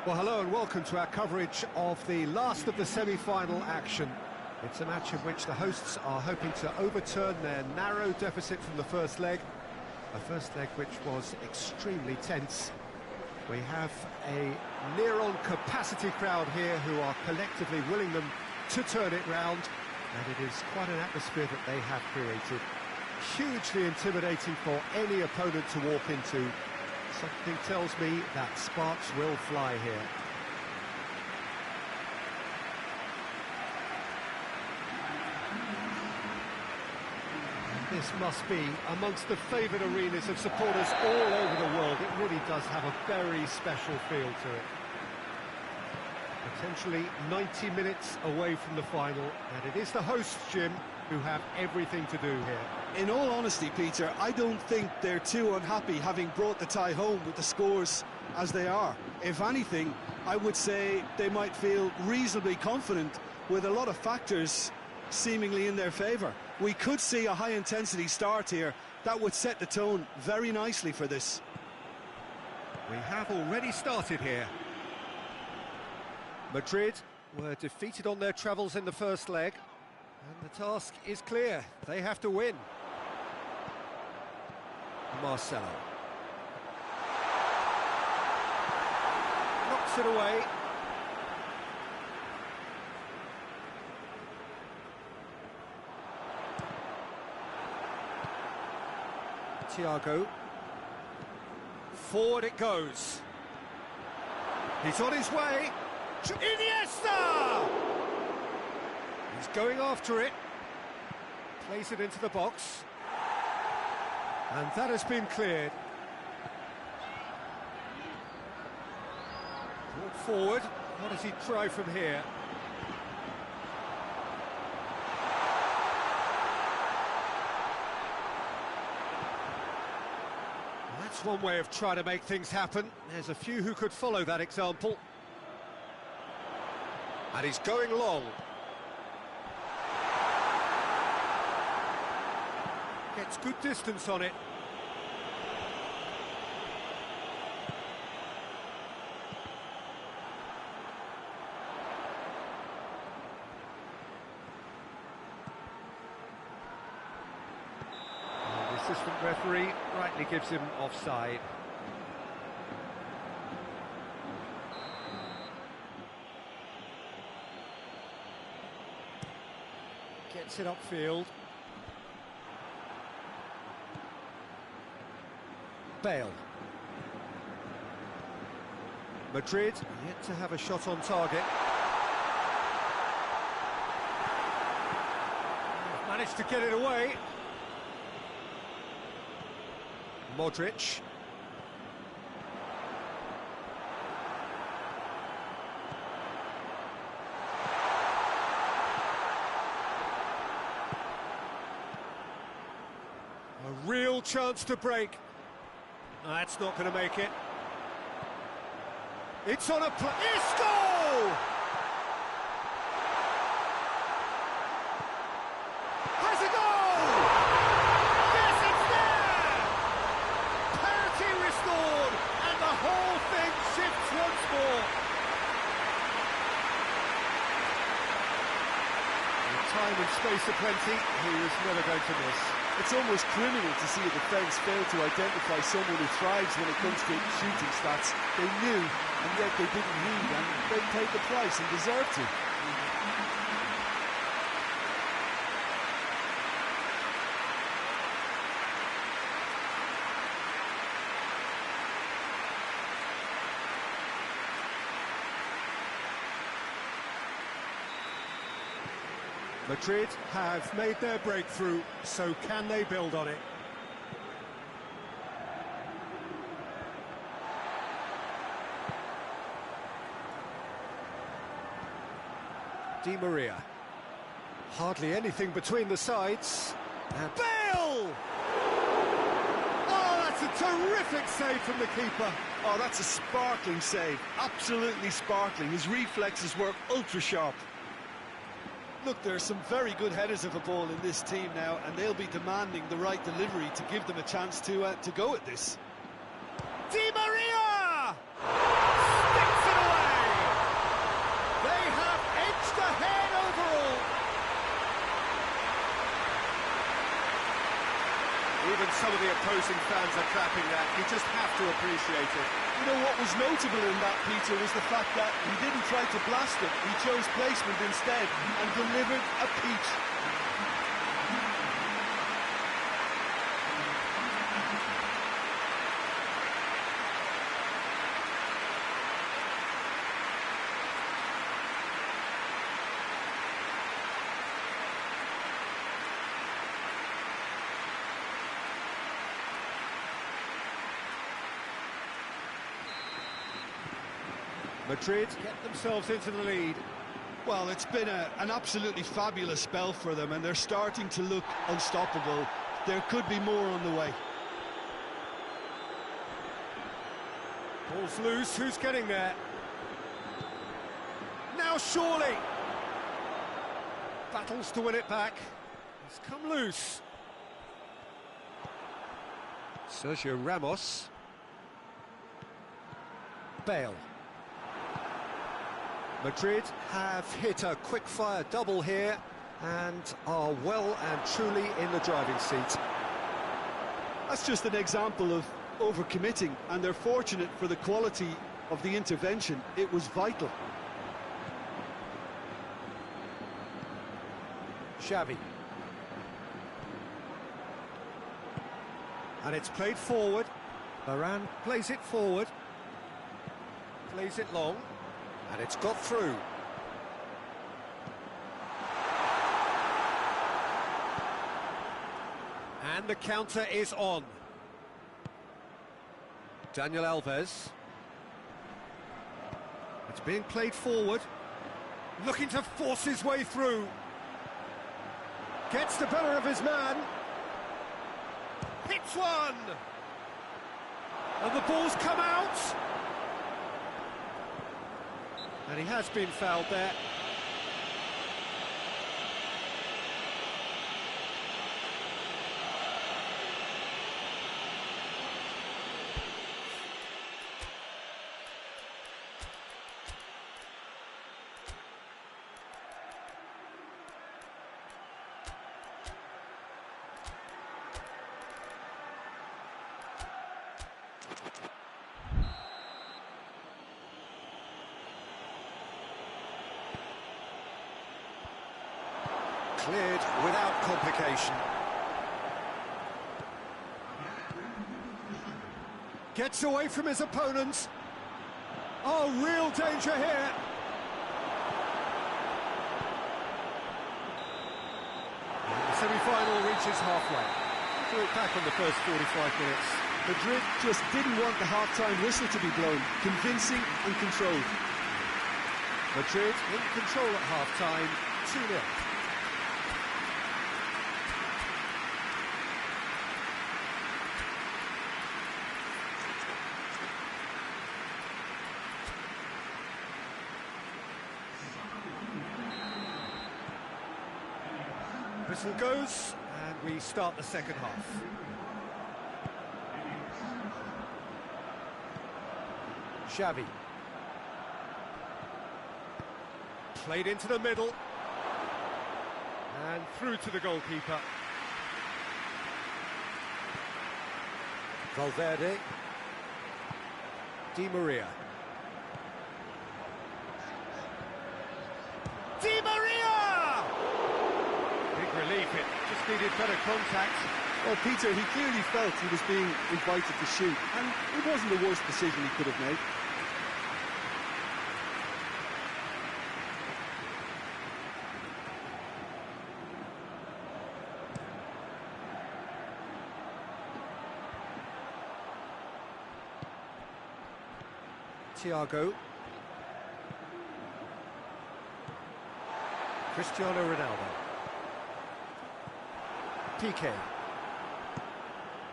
[SPEAKER 1] Well, hello and welcome to our coverage of the last of the semi-final action. It's a match in which the hosts are hoping to overturn their narrow deficit from the first leg. A first leg which was extremely tense. We have a near-on capacity crowd here who are collectively willing them to turn it round. And it is quite an atmosphere that they have created. Hugely intimidating for any opponent to walk into. Something tells me that sparks will fly here. This must be amongst the favoured arenas of supporters all over the world. It really does have a very special feel to it. Potentially 90 minutes away from the final, and it is the hosts, Jim, who have everything to do here.
[SPEAKER 2] In all honesty, Peter, I don't think they're too unhappy having brought the tie home with the scores as they are. If anything, I would say they might feel reasonably confident with a lot of factors seemingly in their favour. We could see a high-intensity start here. That would set the tone very nicely for this.
[SPEAKER 1] We have already started here. Madrid were defeated on their travels in the first leg. And the task is clear. They have to win. Marcelo. Sticks it away. Thiago. Forward it goes. He's on his way. Iniesta! He's going after it. Plays it into the box. And that has been cleared. Brought forward. What does he try from here? That's one way of trying to make things happen. There's a few who could follow that example. And he's going long. Gets good distance on it. And the assistant referee rightly gives him offside. Gets it upfield. Bale. Madrid yet to have a shot on target. Managed to get it away. Modric. A real chance to break. That's not going to make it. It's on a Isco! Has a goal! Yes, it's there! Parity restored, and the whole thing shifts once more. With time and space aplenty, he was never going to miss.
[SPEAKER 3] It's almost criminal to see a defence fail to identify someone who thrives when it comes to shooting stats. They knew, and yet they didn't heed, and they paid the price and deserved to.
[SPEAKER 1] Madrid have made their breakthrough, so can they build on it? Di Maria. Hardly anything between the sides. And Bale! Oh, that's a terrific save from the keeper.
[SPEAKER 2] Oh, that's a sparkling save. Absolutely sparkling. His reflexes work ultra-sharp. Look, there are some very good headers of a ball in this team now, and they'll be demanding the right delivery to give them a chance to go at this.
[SPEAKER 1] Di Maria! Sticks it away! They have edged ahead overall. Even some of the opposing fans are clapping that. You just have to appreciate it.
[SPEAKER 2] You know, what was notable in that, Peter, was the fact that he didn't try to blast it. He chose placement instead and delivered a peach.
[SPEAKER 1] Madrid get themselves into the lead.
[SPEAKER 2] Well, it's been an absolutely fabulous spell for them, and they're starting to look unstoppable. There could be more on the way.
[SPEAKER 1] Ball's loose, who's getting there? Now surely! Battles to win it back. It's come loose. Sergio Ramos. Bale. Madrid have hit a quick-fire double here and are well and truly in the driving seat.
[SPEAKER 2] That's just an example of overcommitting, and they're fortunate for the quality of the intervention. It was vital.
[SPEAKER 1] Xavi. And it's played forward. Varane plays it forward. Plays it long. And it's got through. And the counter is on. Daniel Alves. It's being played forward. Looking to force his way through. Gets the better of his man. Hits one! And the ball's come out! And he has been fouled there. Cleared without complication. Gets away from his opponents. Oh, real danger here. The semi-final reaches halfway. Threw it back on the first 45 minutes.
[SPEAKER 2] Madrid just didn't want the half-time whistle to be blown. Convincing and controlled.
[SPEAKER 1] Madrid in control at half-time, 2-0. Whistle goes, and we start the second half. Xavi. Played into the middle. And through to the goalkeeper. Valverde. Di Maria. Di Maria! Big relief, it just needed better contact.
[SPEAKER 2] Well, Peter, he clearly felt he was being invited to shoot, and it wasn't the worst decision he could have made.
[SPEAKER 1] Thiago. Cristiano Ronaldo. Piqué.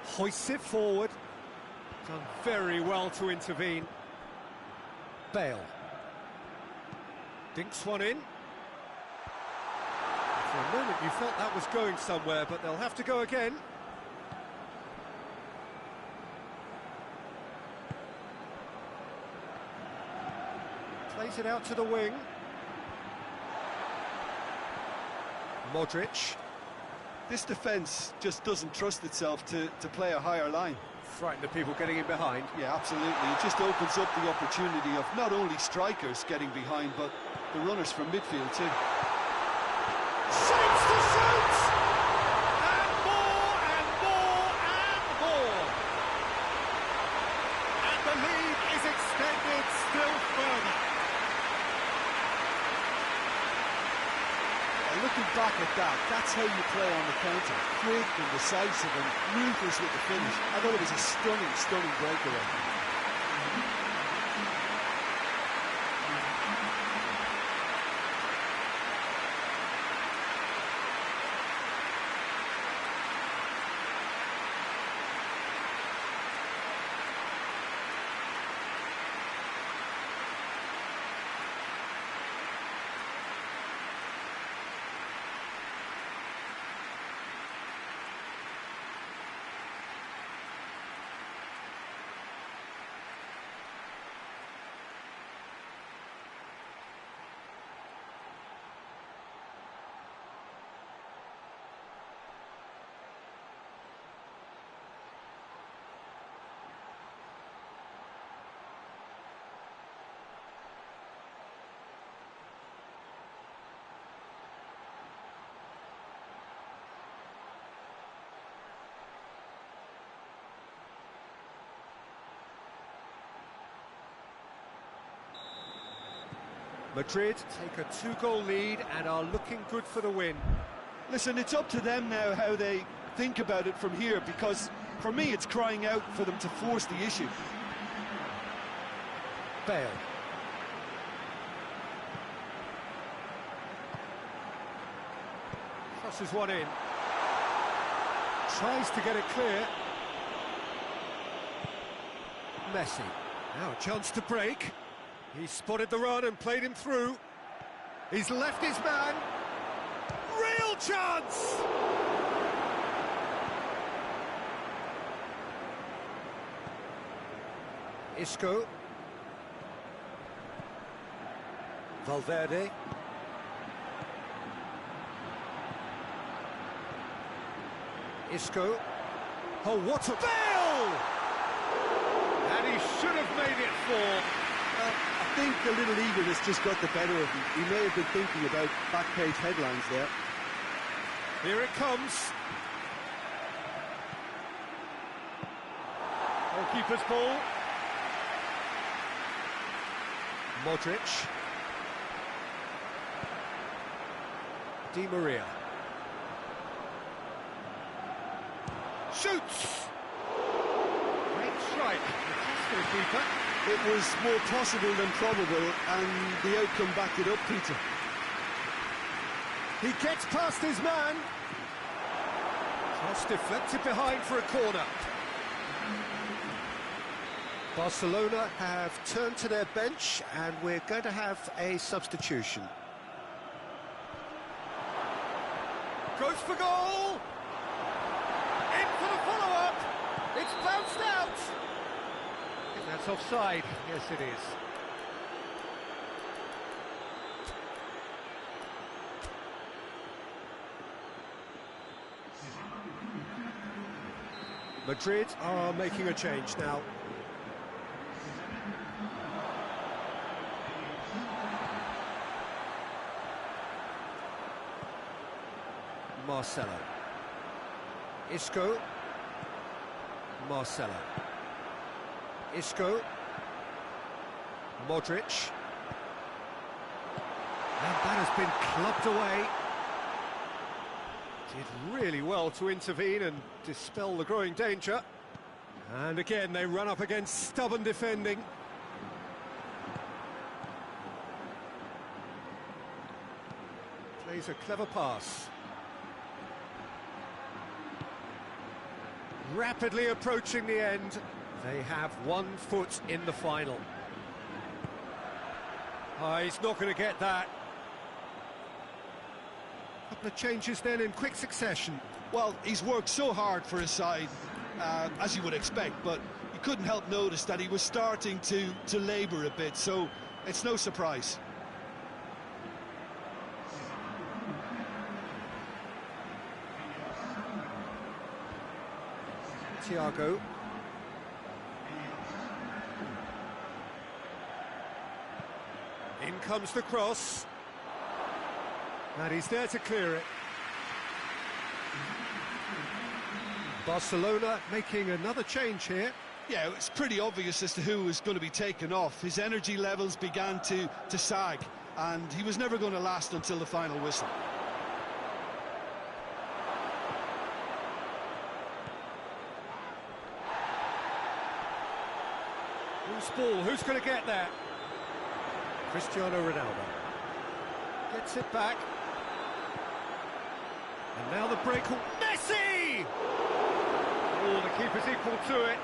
[SPEAKER 1] Hoists it forward. Done very well to intervene. Bale. Dinks one in. For a moment you felt that was going somewhere, but they'll have to go again. Plays it out to the wing. Modric.
[SPEAKER 2] This defence just doesn't trust itself to play a higher line.
[SPEAKER 1] Frighten the people getting in behind.
[SPEAKER 2] Yeah, absolutely. It just opens up the opportunity of not only strikers getting behind, but the runners from midfield too.
[SPEAKER 1] Shapes to shoot! And more, and more, and more! And the lead is extended still further.
[SPEAKER 2] Looking back at that, that's how you play on the counter. Quick and decisive and ruthless with the finish. I thought it was a stunning, stunning breakaway.
[SPEAKER 1] Madrid take a 2-goal lead and are looking good for the win.
[SPEAKER 2] Listen, it's up to them now how they think about it from here, because for me it's crying out for them to force the issue.
[SPEAKER 1] Bale. Crosses one in. Tries to get it clear. Messi. Now a chance to break. He spotted the run and played him through. He's left his man. Real chance! Isco. Valverde. Isco. Oh, what a... Bale! And he should have made it 4.
[SPEAKER 2] I think the little eagerness just got the better of him. He may have been thinking about back-page headlines there.
[SPEAKER 1] Here it comes. Goalkeeper's ball. Modric. Di Maria. Shoots! Great strike. That's the keeper.
[SPEAKER 2] It was more possible than probable, and the outcome backed it up, Peter.
[SPEAKER 1] He gets past his man. Cross deflected behind for a corner. Barcelona have turned to their bench, and we're going to have a substitution. Goes for goal! In for the follow-up! It's bounced out! That's offside. Yes, it is. Madrid are making a change now. Marcelo. Isco. Marcelo. Isco. Modric. And that has been clubbed away. Did really well to intervene and dispel the growing danger. And again, they run up against stubborn defending. Plays a clever pass. Rapidly approaching the end. They have 1 foot in the final. Oh, he's not going to get that. Couple of changes then in quick succession.
[SPEAKER 2] Well, he's worked so hard for his side, as you would expect, but you couldn't help notice that he was starting to labour a bit, so it's no surprise.
[SPEAKER 1] Thiago. In comes the cross. And he's there to clear it. Barcelona making another change here.
[SPEAKER 2] Yeah, it's pretty obvious as to who was going to be taken off. His energy levels began to sag, and he was never going to last until the final whistle.
[SPEAKER 1] Who's ball? Who's going to get there? Cristiano Ronaldo. Gets it back. And now the break. Messi! Oh, the keeper's equal to it.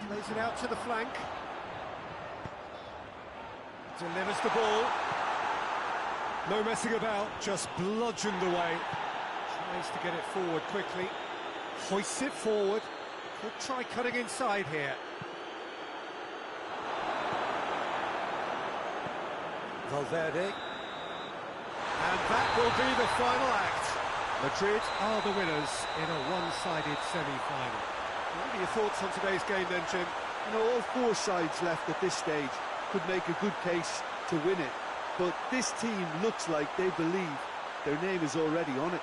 [SPEAKER 1] Plays it out to the flank. Delivers the ball. No messing about, just bludgeoned away. Tries to get it forward quickly. Hoists it forward. Could try cutting inside here. Valverde. And that will be the final act. Madrid are the winners in a one-sided semi-final. What are your thoughts on today's game then, Jim?
[SPEAKER 2] You know, all 4 sides left at this stage could make a good case to win it, but this team looks like they believe their name is already on it.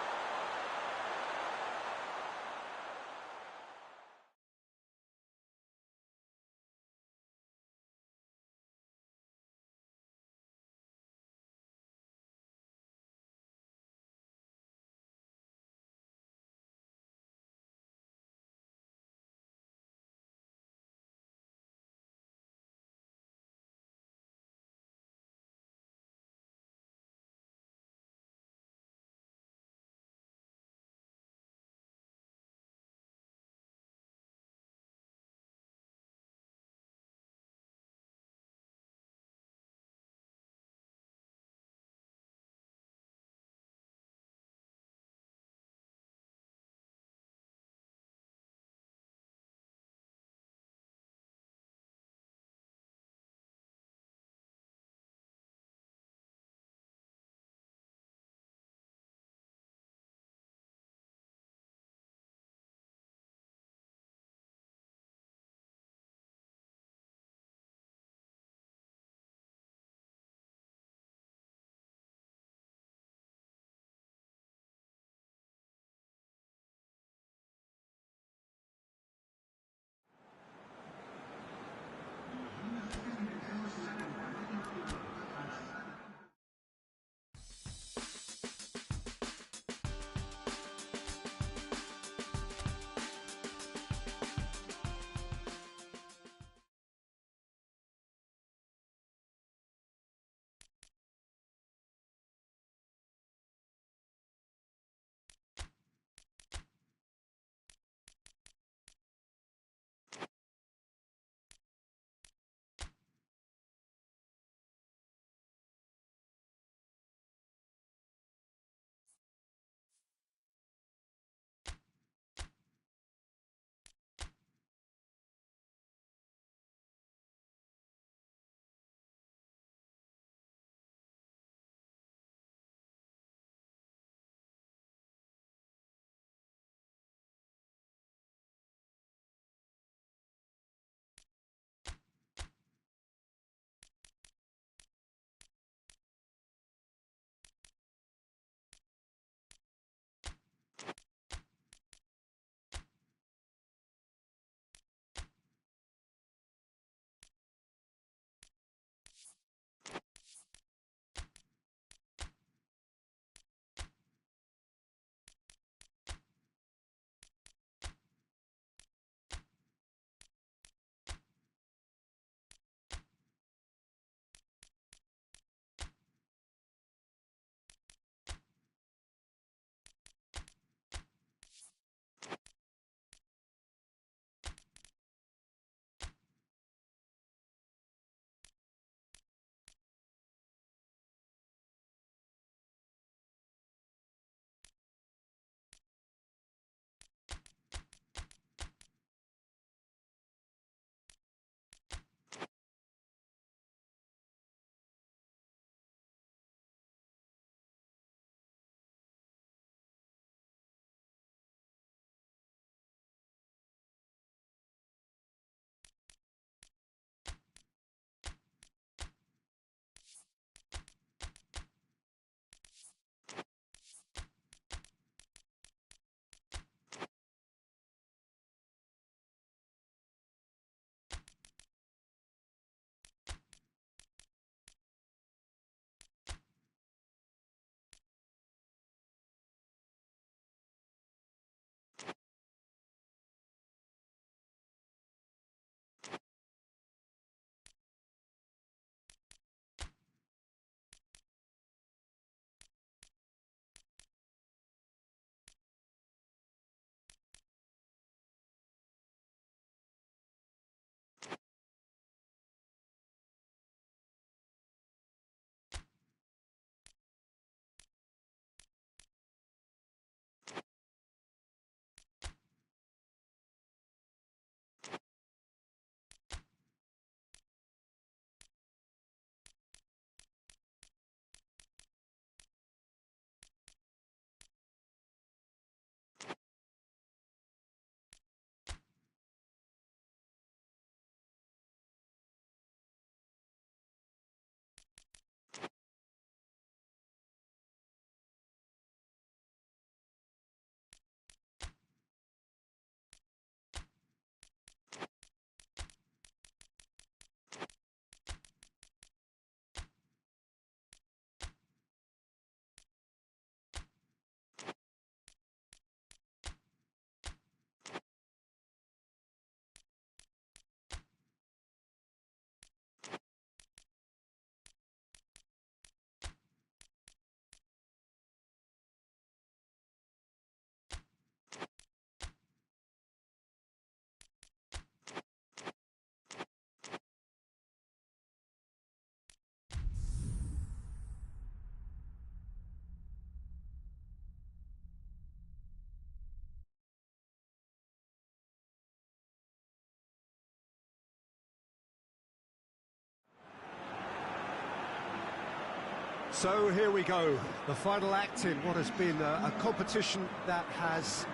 [SPEAKER 1] So here we go, the final act in what has been a competition that has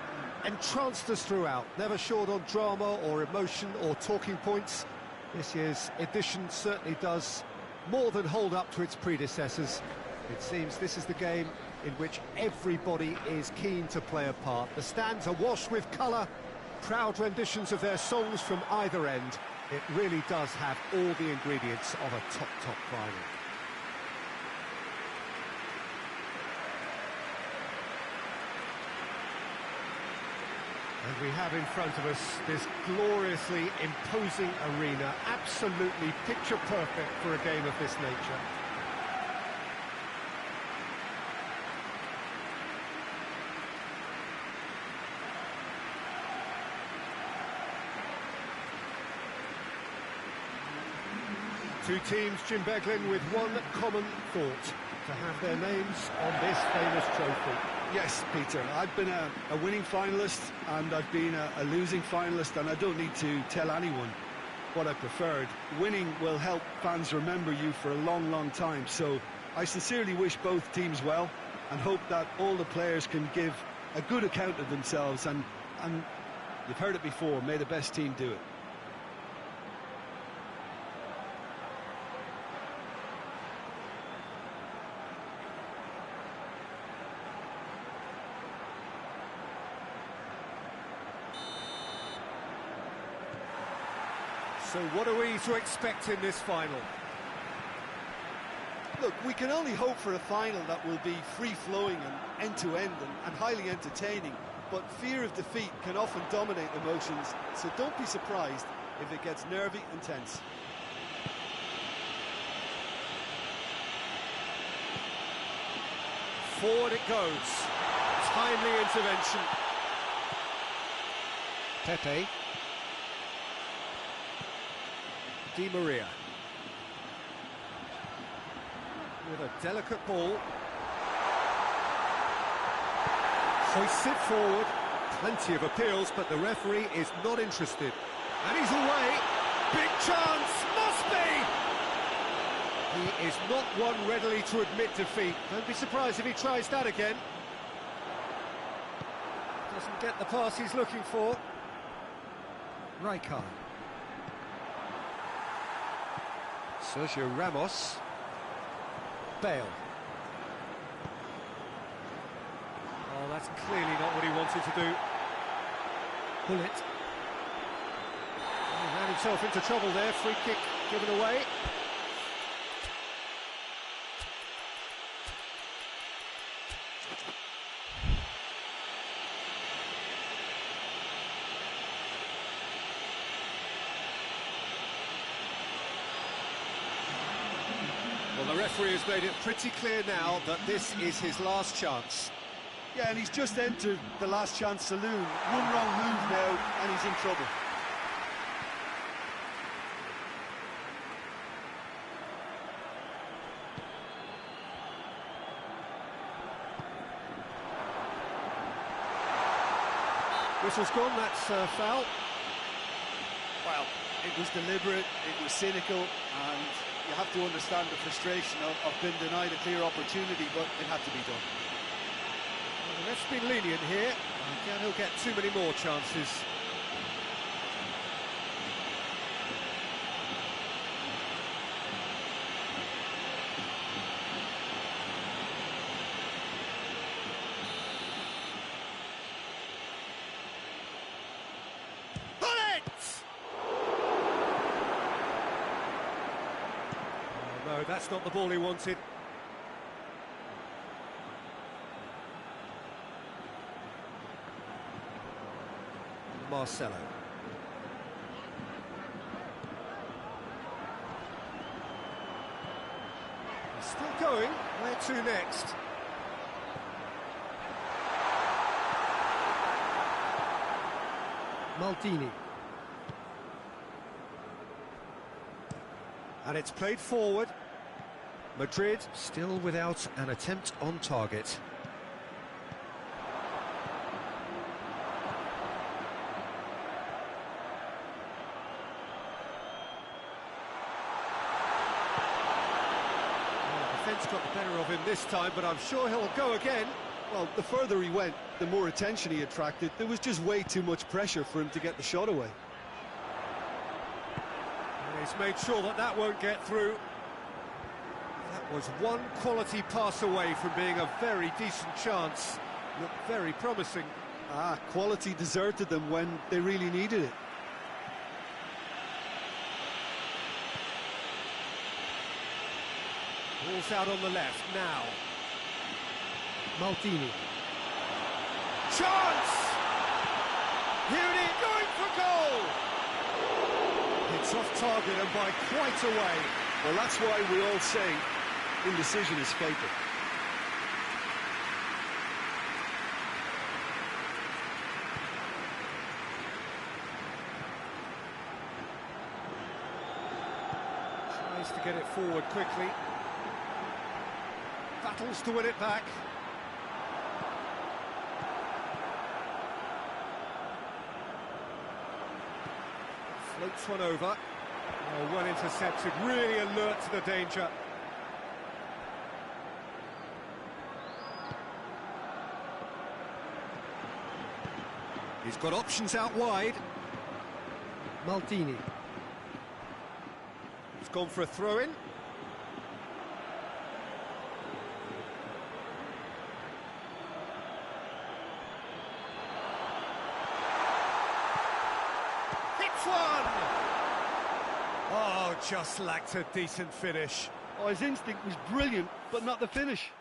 [SPEAKER 1] entranced us throughout, never short on drama or emotion or talking points. This year's edition certainly does more than hold up to its predecessors. It seems this is the game in which everybody is keen to play a part. The stands are washed with colour, proud renditions of their songs from either end. It really does have all the ingredients of a top final. And we have in front of us this gloriously imposing arena, absolutely picture perfect for a game of this nature. Two teams, Jim Beglin, with one common thought: to have their names on this famous trophy.
[SPEAKER 2] Yes, Peter, I've been a winning finalist and I've been a losing finalist, and I don't need to tell anyone what I preferred. Winning will help fans remember you for a long, long time, so I sincerely wish both teams well and hope that all the players can give a good account of themselves, and you've heard it before, may the best team do it.
[SPEAKER 1] So what are we to expect in this final?
[SPEAKER 3] Look, we can only hope for a final that will be free-flowing and end-to-end and highly entertaining, but fear of defeat can often dominate emotions, so don't be surprised if it gets nervy and tense.
[SPEAKER 1] Forward it goes. Timely intervention. Pepe. Di Maria. With a delicate ball. Hoists it forward. Plenty of appeals, but the referee is not interested. And he's away. Big chance. Must be! He is not one readily to admit defeat. Don't be surprised if he tries that again. Doesn't get the pass he's looking for. Rijkaard. Sergio Ramos. Bale. Oh, that's clearly not what he wanted to do. Bullet. He ran himself into trouble there. Free kick given away. Well, the referee has made it pretty clear now that this is his last chance.
[SPEAKER 3] Yeah, and he's just entered the last chance saloon. One wrong move now, and he's in trouble.
[SPEAKER 1] Whistle's gone, that's foul.
[SPEAKER 3] Well, it was deliberate, it was cynical, and you have to understand the frustration of being denied a clear opportunity, but it had to be done.
[SPEAKER 1] Well, the ref's been lenient here. Again, he'll get too many more chances. No, that's not the ball he wanted. Marcelo. He's still going. Where to next? Maldini. And it's played forward. Madrid still without an attempt on target. Confidence got the better of him this time, but I'm sure he'll go again.
[SPEAKER 3] Well, the further he went, the more attention he attracted. There was just way too much pressure for him to get the shot away.
[SPEAKER 1] And he's made sure that that won't get through. That was one quality pass away from being a very decent chance. Looked very promising.
[SPEAKER 3] Quality deserted them when they really needed it.
[SPEAKER 1] Ball's out on the left now.
[SPEAKER 2] Maldini.
[SPEAKER 1] Chance! Here it is, going for goal! It's off target and by quite a way.
[SPEAKER 3] Well, that's why we all say indecision is fatal.
[SPEAKER 1] Tries to get it forward quickly. Battles to win it back. Floats one over. Oh, well intercepted, really alert to the danger. He's got options out wide.
[SPEAKER 2] Maldini.
[SPEAKER 1] He's gone for a throw-in. Oh, just lacked a decent finish.
[SPEAKER 3] Oh, his instinct was brilliant, but not the finish.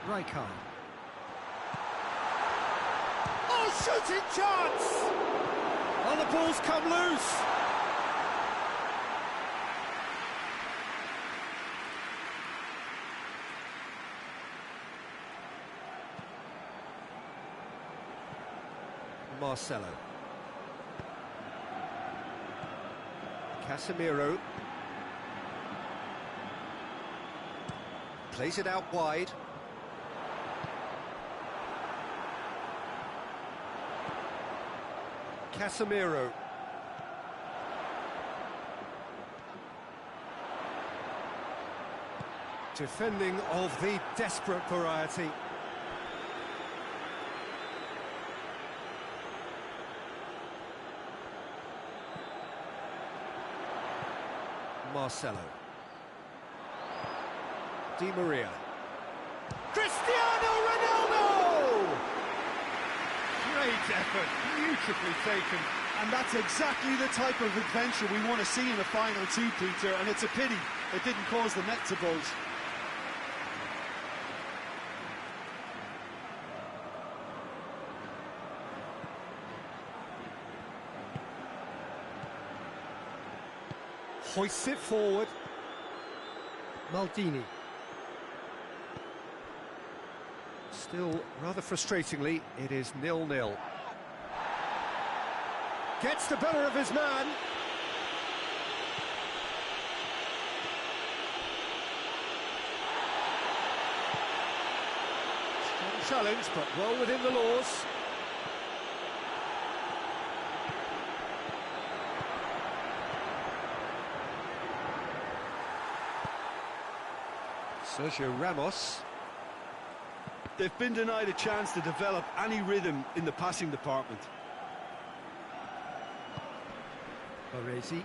[SPEAKER 2] Rijkaard.
[SPEAKER 1] Oh, shooting chance! Oh, the ball's come loose. Marcelo. Casemiro. Plays it out wide. Casemiro. Defending of the desperate variety. Marcelo. Di Maria. Cristiano Ronaldo! Great effort, beautifully taken.
[SPEAKER 3] And that's exactly the type of adventure we want to see in the final two, Peter, and it's a pity it didn't cause the net to bulge.
[SPEAKER 1] Hoists it forward.
[SPEAKER 2] Maldini.
[SPEAKER 1] Still, rather frustratingly, it is 0-0. Gets the better of his man. Strong challenge, but well within the laws. Sergio Ramos.
[SPEAKER 3] They've been denied a chance to develop any rhythm in the passing department.
[SPEAKER 1] Baresi.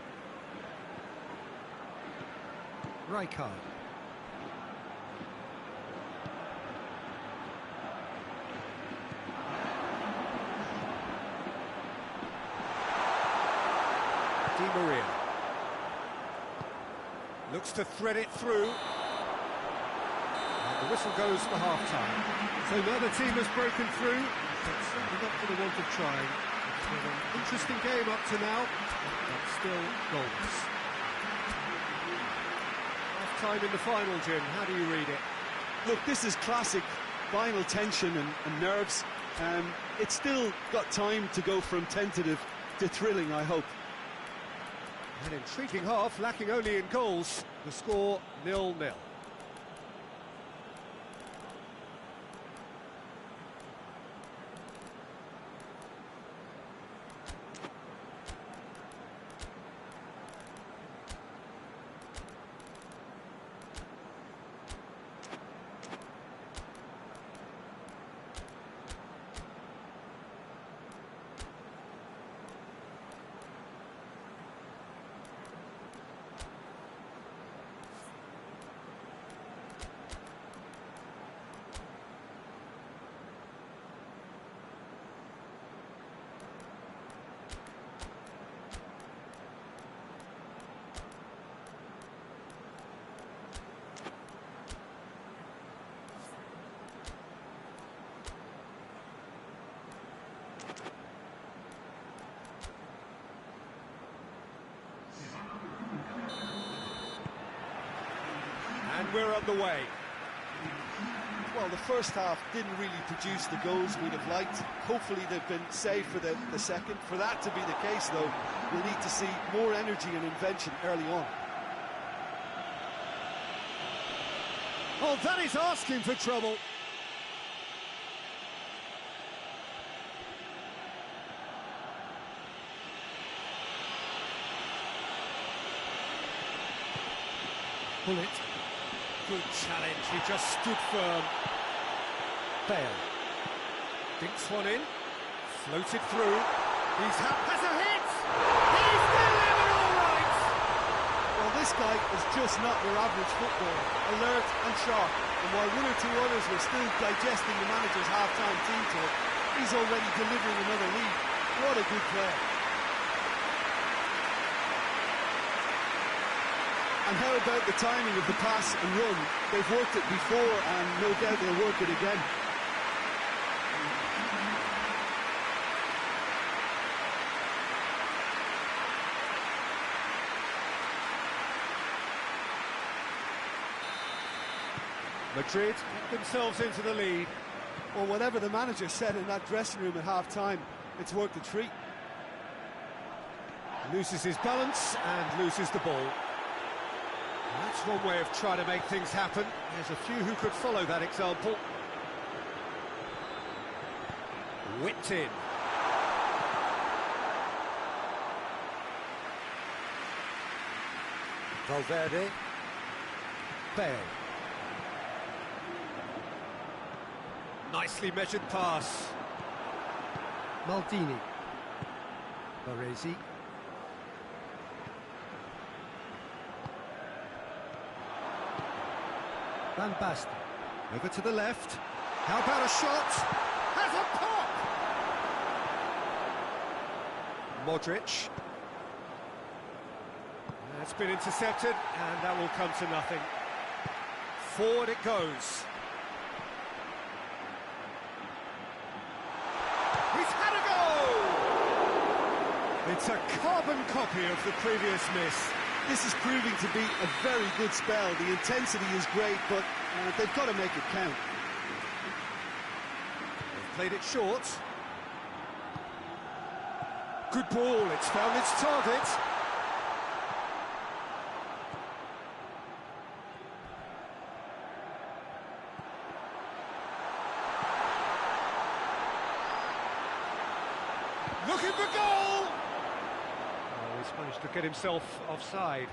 [SPEAKER 1] Rijkaard. Di Maria. Looks to thread it through. And the whistle goes for half-time. So neither team has broken through. It's certainly not for the want of trying. It's been an interesting game up to now, but still goals. Half-time in the final, Jim. How do you read it?
[SPEAKER 2] Look, this is classic final tension and nerves. It's still got time to go from tentative to thrilling, I hope.
[SPEAKER 1] An intriguing half, lacking only in goals. The score 0-0. And we're underway.
[SPEAKER 3] Well, the first half didn't really produce the goals we'd have liked. Hopefully they've been saved for the second. For that to be the case, though, we'll need to see more energy and invention early on.
[SPEAKER 1] Oh, that is asking for trouble. Pull it. Good challenge, he just stood firm. Bale. Dinks one in. Floated through. Has a hit! He's delivered all right!
[SPEAKER 3] Well, this guy is just not your average footballer. Alert and sharp. And while one or two others were still digesting the manager's half-time team talk, he's already delivering another lead. What a good player.
[SPEAKER 2] And how about the timing of the pass and run? They've worked it before and no doubt they'll work it again.
[SPEAKER 1] Madrid get themselves into the lead.
[SPEAKER 3] Well, whatever the manager said in that dressing room at half-time, it's worked a treat.
[SPEAKER 1] Loses his balance and loses the ball. That's one way of trying to make things happen. There's a few who could follow that example. Whipped in. Valverde. Bale. Nicely measured pass. Maldini. Baresi. Van Basten. Over to the left. How about a shot? Has a pop! Modric. That's been intercepted, and that will come to nothing. Forward it goes. He's had a goal! It's a carbon copy of the previous miss.
[SPEAKER 3] This is proving to be a very good spell. The intensity is great, but they've got to make it count.
[SPEAKER 1] They've played it short. Good ball, it's found its target. Looking for goal! Oh, he's managed to get himself offside.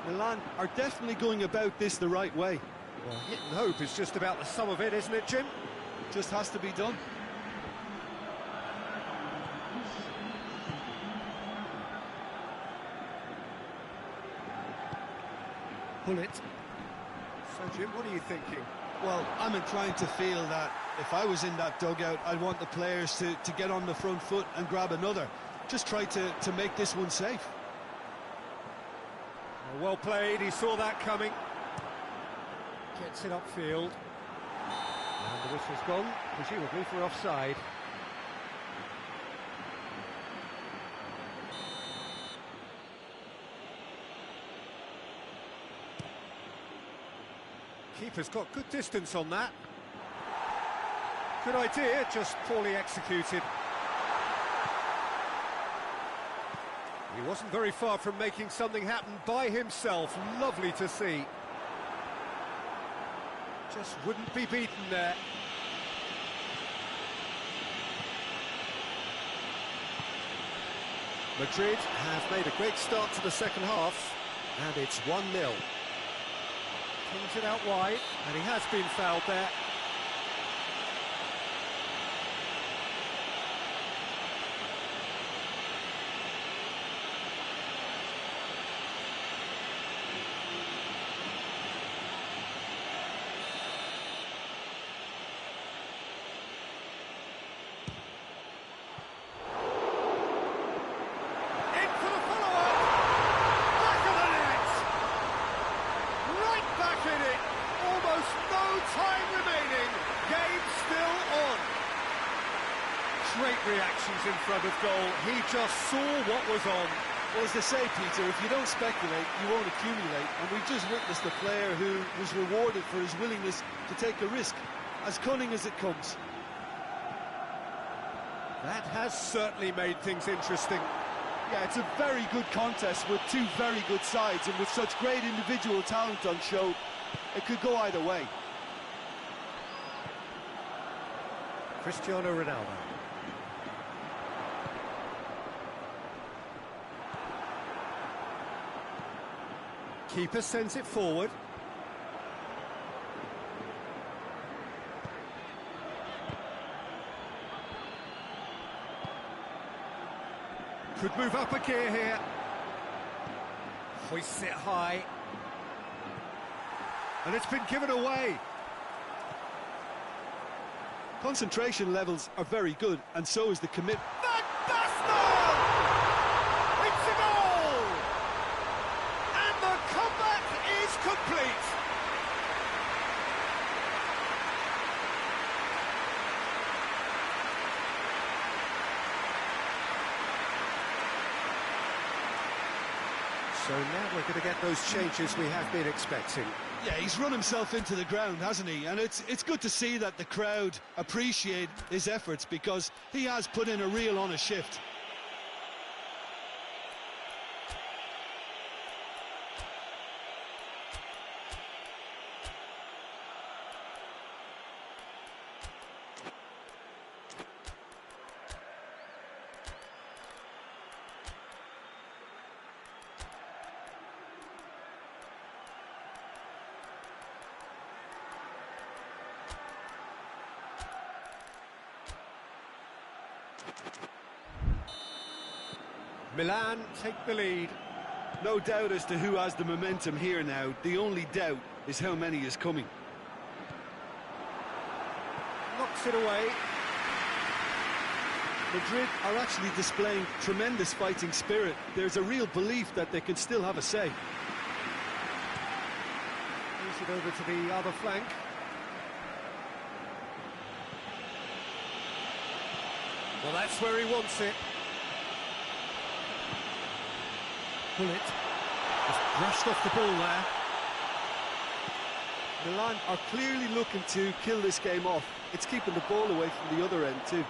[SPEAKER 3] Milan are definitely going about this the right way.
[SPEAKER 1] Well, hit and hope is just about the sum of it, isn't it, Jim?
[SPEAKER 3] Just has to be done.
[SPEAKER 1] pull it. So, Jim, what are you thinking?
[SPEAKER 2] Well, I'm inclined to feel that if I was in that dugout, I'd want the players to get on the front foot and grab another. Just try to make this one safe.
[SPEAKER 1] Well played, he saw that coming. Gets it upfield. And the whistle's gone, presumably for offside. Keeper's got good distance on that. Good idea, just poorly executed. He wasn't very far from making something happen by himself. Lovely to see. Just wouldn't be beaten there. Madrid have made a great start to the second half, and it's 1-0. Pings it out wide, and he has been fouled there. Great reactions in front of goal. He just saw what was on.
[SPEAKER 2] Well, as they say, Peter, if you don't speculate, you won't accumulate. And we've just witnessed a player who was rewarded for his willingness to take a risk, as cunning as it comes.
[SPEAKER 1] That has certainly made things interesting.
[SPEAKER 2] Yeah, it's a very good contest with two very good sides, and with such great individual talent on show, it could go either way.
[SPEAKER 1] Cristiano Ronaldo. Keeper sends it forward. Could move up a gear here. Hoists it high. And it's been given away.
[SPEAKER 2] Concentration levels are very good, and so is the commitment.
[SPEAKER 1] It's a goal! And the comeback is complete. So now we're going to get those changes we have been expecting.
[SPEAKER 2] Yeah, he's run himself into the ground, hasn't he? And it's good to see that the crowd appreciate his efforts, because he has put in a real honest shift.
[SPEAKER 1] Milan take the lead.
[SPEAKER 2] No doubt as to who has the momentum here now. The only doubt is how many is coming.
[SPEAKER 1] Knocks it away.
[SPEAKER 2] Madrid are actually displaying tremendous fighting spirit. There's a real belief that they can still have a say.
[SPEAKER 1] Moves it over to the other flank. Well, that's where he wants it. Pull it. Just brushed off the ball there.
[SPEAKER 2] Milan are clearly looking to kill this game off. It's keeping the ball away from the other end too.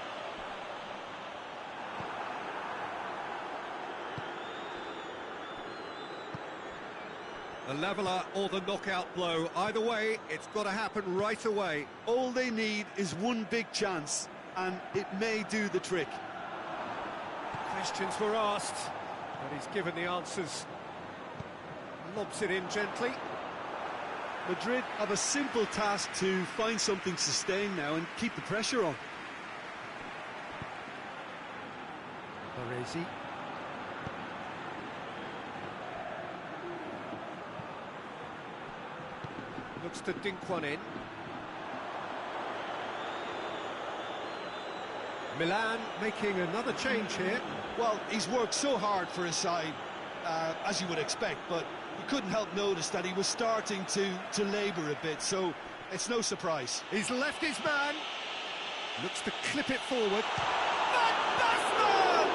[SPEAKER 1] The leveller or the knockout blow. Either way, it's got to happen right away.
[SPEAKER 2] All they need is one big chance, and it may do the trick.
[SPEAKER 1] Questions were asked, but he's given the answers. Lobs it in gently.
[SPEAKER 2] Madrid have a simple task to find something sustained now and keep the pressure on.
[SPEAKER 1] Baresi. Looks to dink one in. Milan making another change here.
[SPEAKER 2] Well, he's worked so hard for his side, as you would expect, but you couldn't help notice that he was starting to labour a bit, so it's no surprise.
[SPEAKER 1] He's left his man. Looks to clip it forward. Van Basten!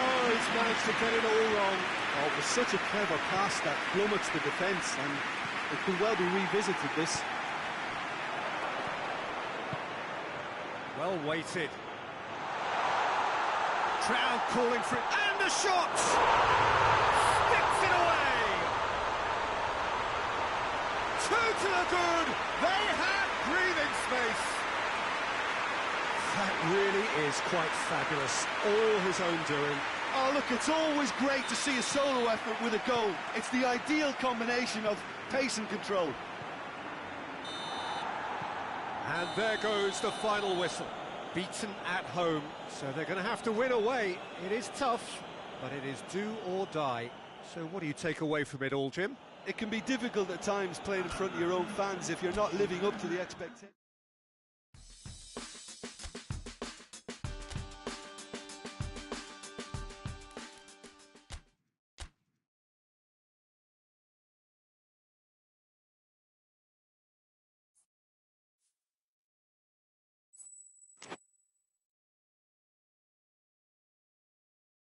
[SPEAKER 3] Oh, he's managed to get it all wrong. Oh, it was such a clever pass that flummoxed the defence, and it could well be revisited, this.
[SPEAKER 1] Well weighted. Crowd calling for it, and the shot! Sticks it away! Two to the good! They have breathing space! That really is quite fabulous. All his own doing.
[SPEAKER 3] Oh, look, it's always great to see a solo effort with a goal. It's the ideal combination of pace and control.
[SPEAKER 1] And there goes the final whistle. Beaten at home, so they're going to have to win away. It is tough, but it is do or die. So what do you take away from it all, Jim?
[SPEAKER 3] It can be difficult at times playing in front of your own fans if you're not living up to the expectations.